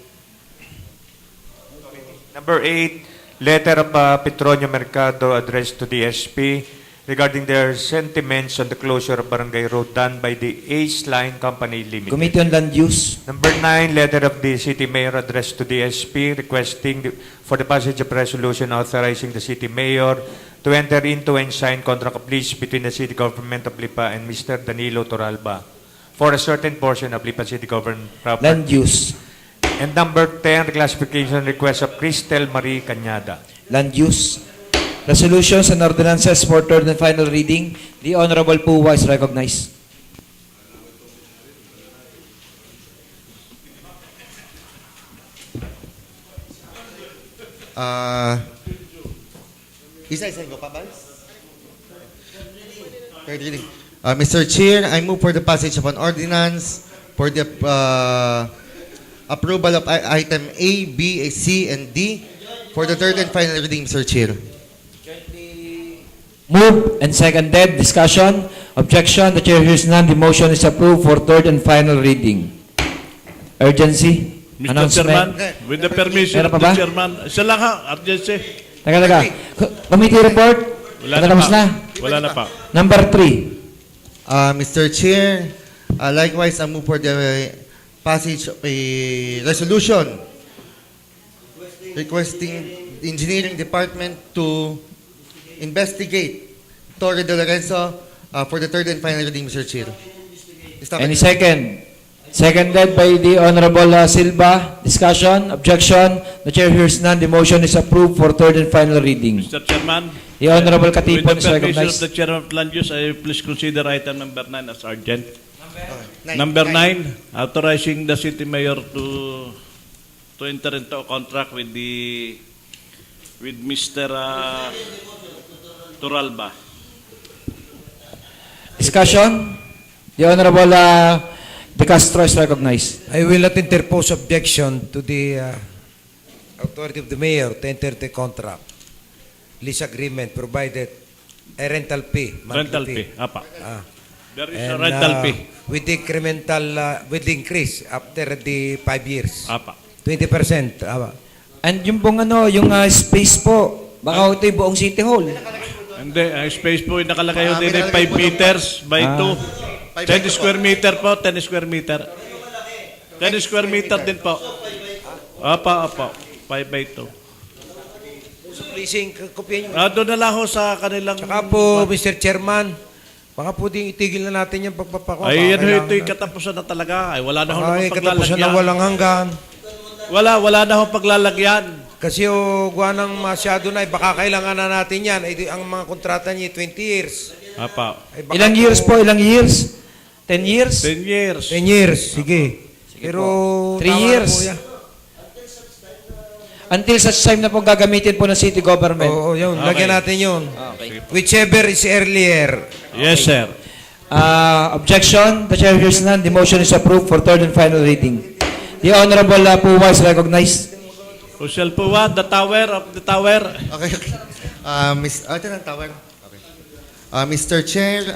Number 8, letter of Petronio Mercado addressed to the SP regarding their sentiments on the closure of Barangay Road done by the Ace Line Company Limited. Committee on Land Use. Number 9, letter of the City Mayor addressed to the SP requesting for the passage of resolution authorizing the City Mayor to enter into and sign contract of lease between the City Government of Lipa and Mr. Danilo Toralba for a certain portion of Lipa City Government property. Land Use. And number 10, reclassification request of Cristel Marie Cañada. Land Use. Resolutions and ordinances for third and final reading. The Honorable Puwa is recognized. Isa-isa ko pa ba? Third reading. Mr. Chair, I move for the passage of an ordinance for the approval of item A, B, C, and D for the third and final reading, Mr. Chair. Move and seconded. Discussion. Objection. The chair hears none. The motion is approved for third and final reading. Urgency. Mr. Chairman, with the permission of the Chairman, isa lang ha, urgency. Taga. Committee report. Natapos na. Wala na pa. Number 3. Mr. Chair, likewise, I move for the passage of a resolution requesting the engineering department to investigate Torre de Lorenzo for the third and final reading, Mr. Chair. Any second? Seconded by the Honorable Silva. Discussion. Objection. The chair hears none. The motion is approved for third and final reading. Mr. Chairman, The Honorable Katipon is with the permission of recognized. the Chair of Land Use, I please consider item number 9 as urgent. Number 9, authorizing the City Mayor to enter into a contract with Mr. Toralba. Discussion. The Honorable De Castro is recognized. I will not interpose objection to the authority of the mayor to enter the contract. Lease agreement provided a rental fee. Rental fee, apa. There is a And, rental fee. with the incremental, with the increase after the 5 years. Apa. 20%. And yung pong yung space po, baka ito yung buong City Hall. Hindi, ang space po yung nakalagay yun din 5 meters by 2. 10 square meter po, 10 square meter. 10 square meter din po. Apa. 5x2. So pleasing, kopyahin nyo. Doon na lang ho sa kanilang... Saka po, Mr. Chairman, baka po din itigil na natin yung pagpapako. Ay, yan ho, ito yung katapusan na talaga. Ay, wala na ho naman katapusan na paglalagyan. walang hanggan. Wala na ho paglalagyan. Kasi gawa ng masyado na, baka kailangan na natin yan. Ang mga kontrata niya, 20 years. Apa. Baka Ilang years po? Ilang years? 10 years? 10 years. 10 years, sige. Pero 3 tama years. na po yan. Until such time na po gagamitin po ng city government. Oo, yun. Okay. Lagyan natin yun. Okay. Whichever is earlier. Yes, sir. Objection? The chair hears none. The motion is approved for third and final reading. The Honorable Puwa is recognized. Ushel Puwa, the tower of the tower. Okay. Ito na, tower. Okay. Mr. Chair,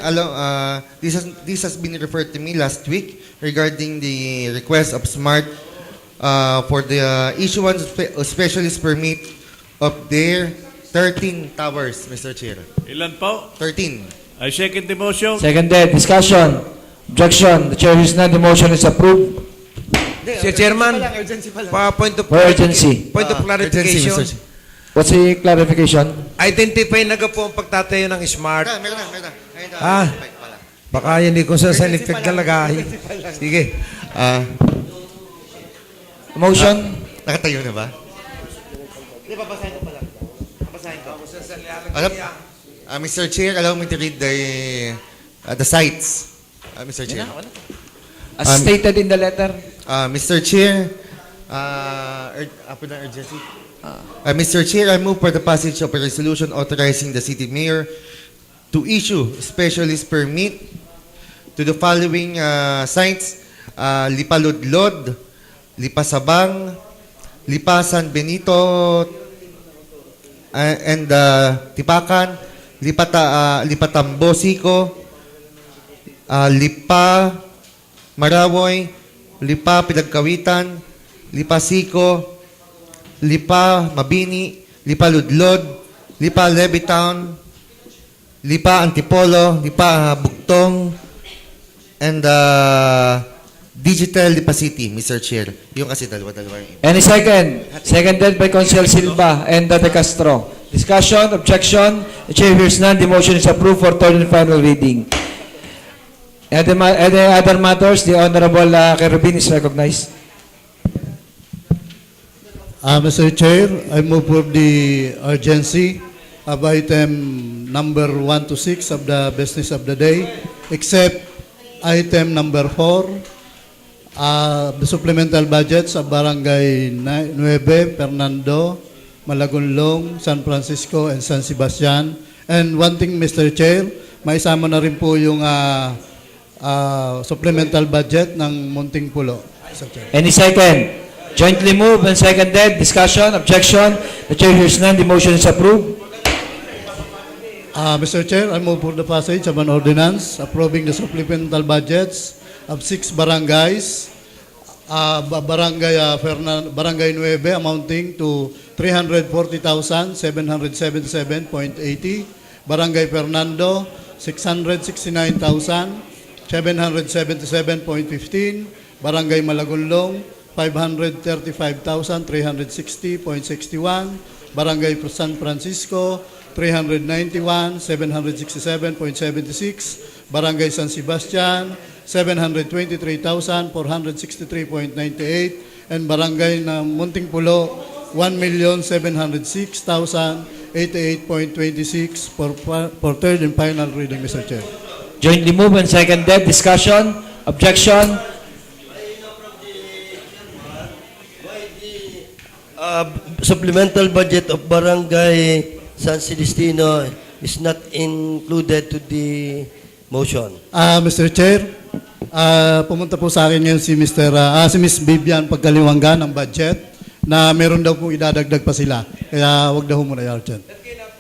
this has been referred to me last week regarding the request of SMART for the issuance of specialist permit of their 13 towers, Mr. Chair. Ilan po? 13. I second the motion. Seconded. Discussion. Objection. The chair hears none. The motion is approved. Sir Chairman, point of For urgency. Point of clarification. Urgency, Mr. Chair. What's the clarification? Identify na po ang pagtatayo ng smart. Meron na. Ah, baka hindi ko sa selected kalagay. Sige. Motion? Nakatayo na ba? Hindi, babasahin ko pala. Mr. Chair, allow me to read the sites. Mr. Chair. As stated in the letter. Mr. Chair, urgency. Mr. Chair, I move for the passage of a resolution authorizing the city mayor to issue specialist permit to the following sites: Lipa Ludlod, Lipa Sabang, Lipa San Benito, and Tipakan, Lipa Tambosico, Lipa Marawoy, Lipa Pinagkawitan, Lipa Sico, Lipa Mabini, Lipa Ludlod, Lipa Levittown, Lipa Antipolo, Lipa Bugtong, and Digital Lipa City, Mr. Chair. Yung kasi dalawa-dalawa yung... Any second? Seconded by Consul Silva and De Castro. Discussion, objection. The chair hears none. The motion is approved for third and final reading. Any other matters? The Honorable Kerubin is recognized. Mr. Chair, I move for the urgency of item number 1 to 6 of the business of the day, except item number 4, the supplemental budgets of Barangay 9, Fernando, Malagunlong, San Francisco, and San Sebastian. And one thing, Mr. Chair, maisama na rin po yung supplemental budget ng Munting Pulo. Any second? Jointly moved and seconded. Discussion, objection. The chair hears none. The motion is approved. Mr. Chair, I move for the passage of an ordinance approving the supplemental budgets of 6 barangays. Barangay 9 amounting to 340,777.80. Barangay Fernando, 669,777.15. Barangay Malagunlong, 535,360.61. Barangay San Francisco, 391,767.76. Barangay San Sebastian, 723,463.98. And Barangay na Munting Pulo, 1,706,088.26 for third and final reading, Mr. Chair. Jointly moved and seconded. Discussion, objection. Supplemental budget of Barangay San Celestino is not included to the motion. Mr. Chair, pumunta po sa akin ngayon si Miss Vivian Pagkaliwanggan ng budget na meron daw pong idadagdag pa sila. Kaya wag daw muna yan.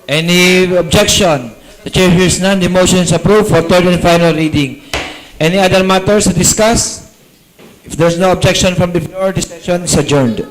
Any objection? The chair hears none. The motion is approved for third and final reading. Any other matters to discuss? If there's no objection from the floor, the session is adjourned.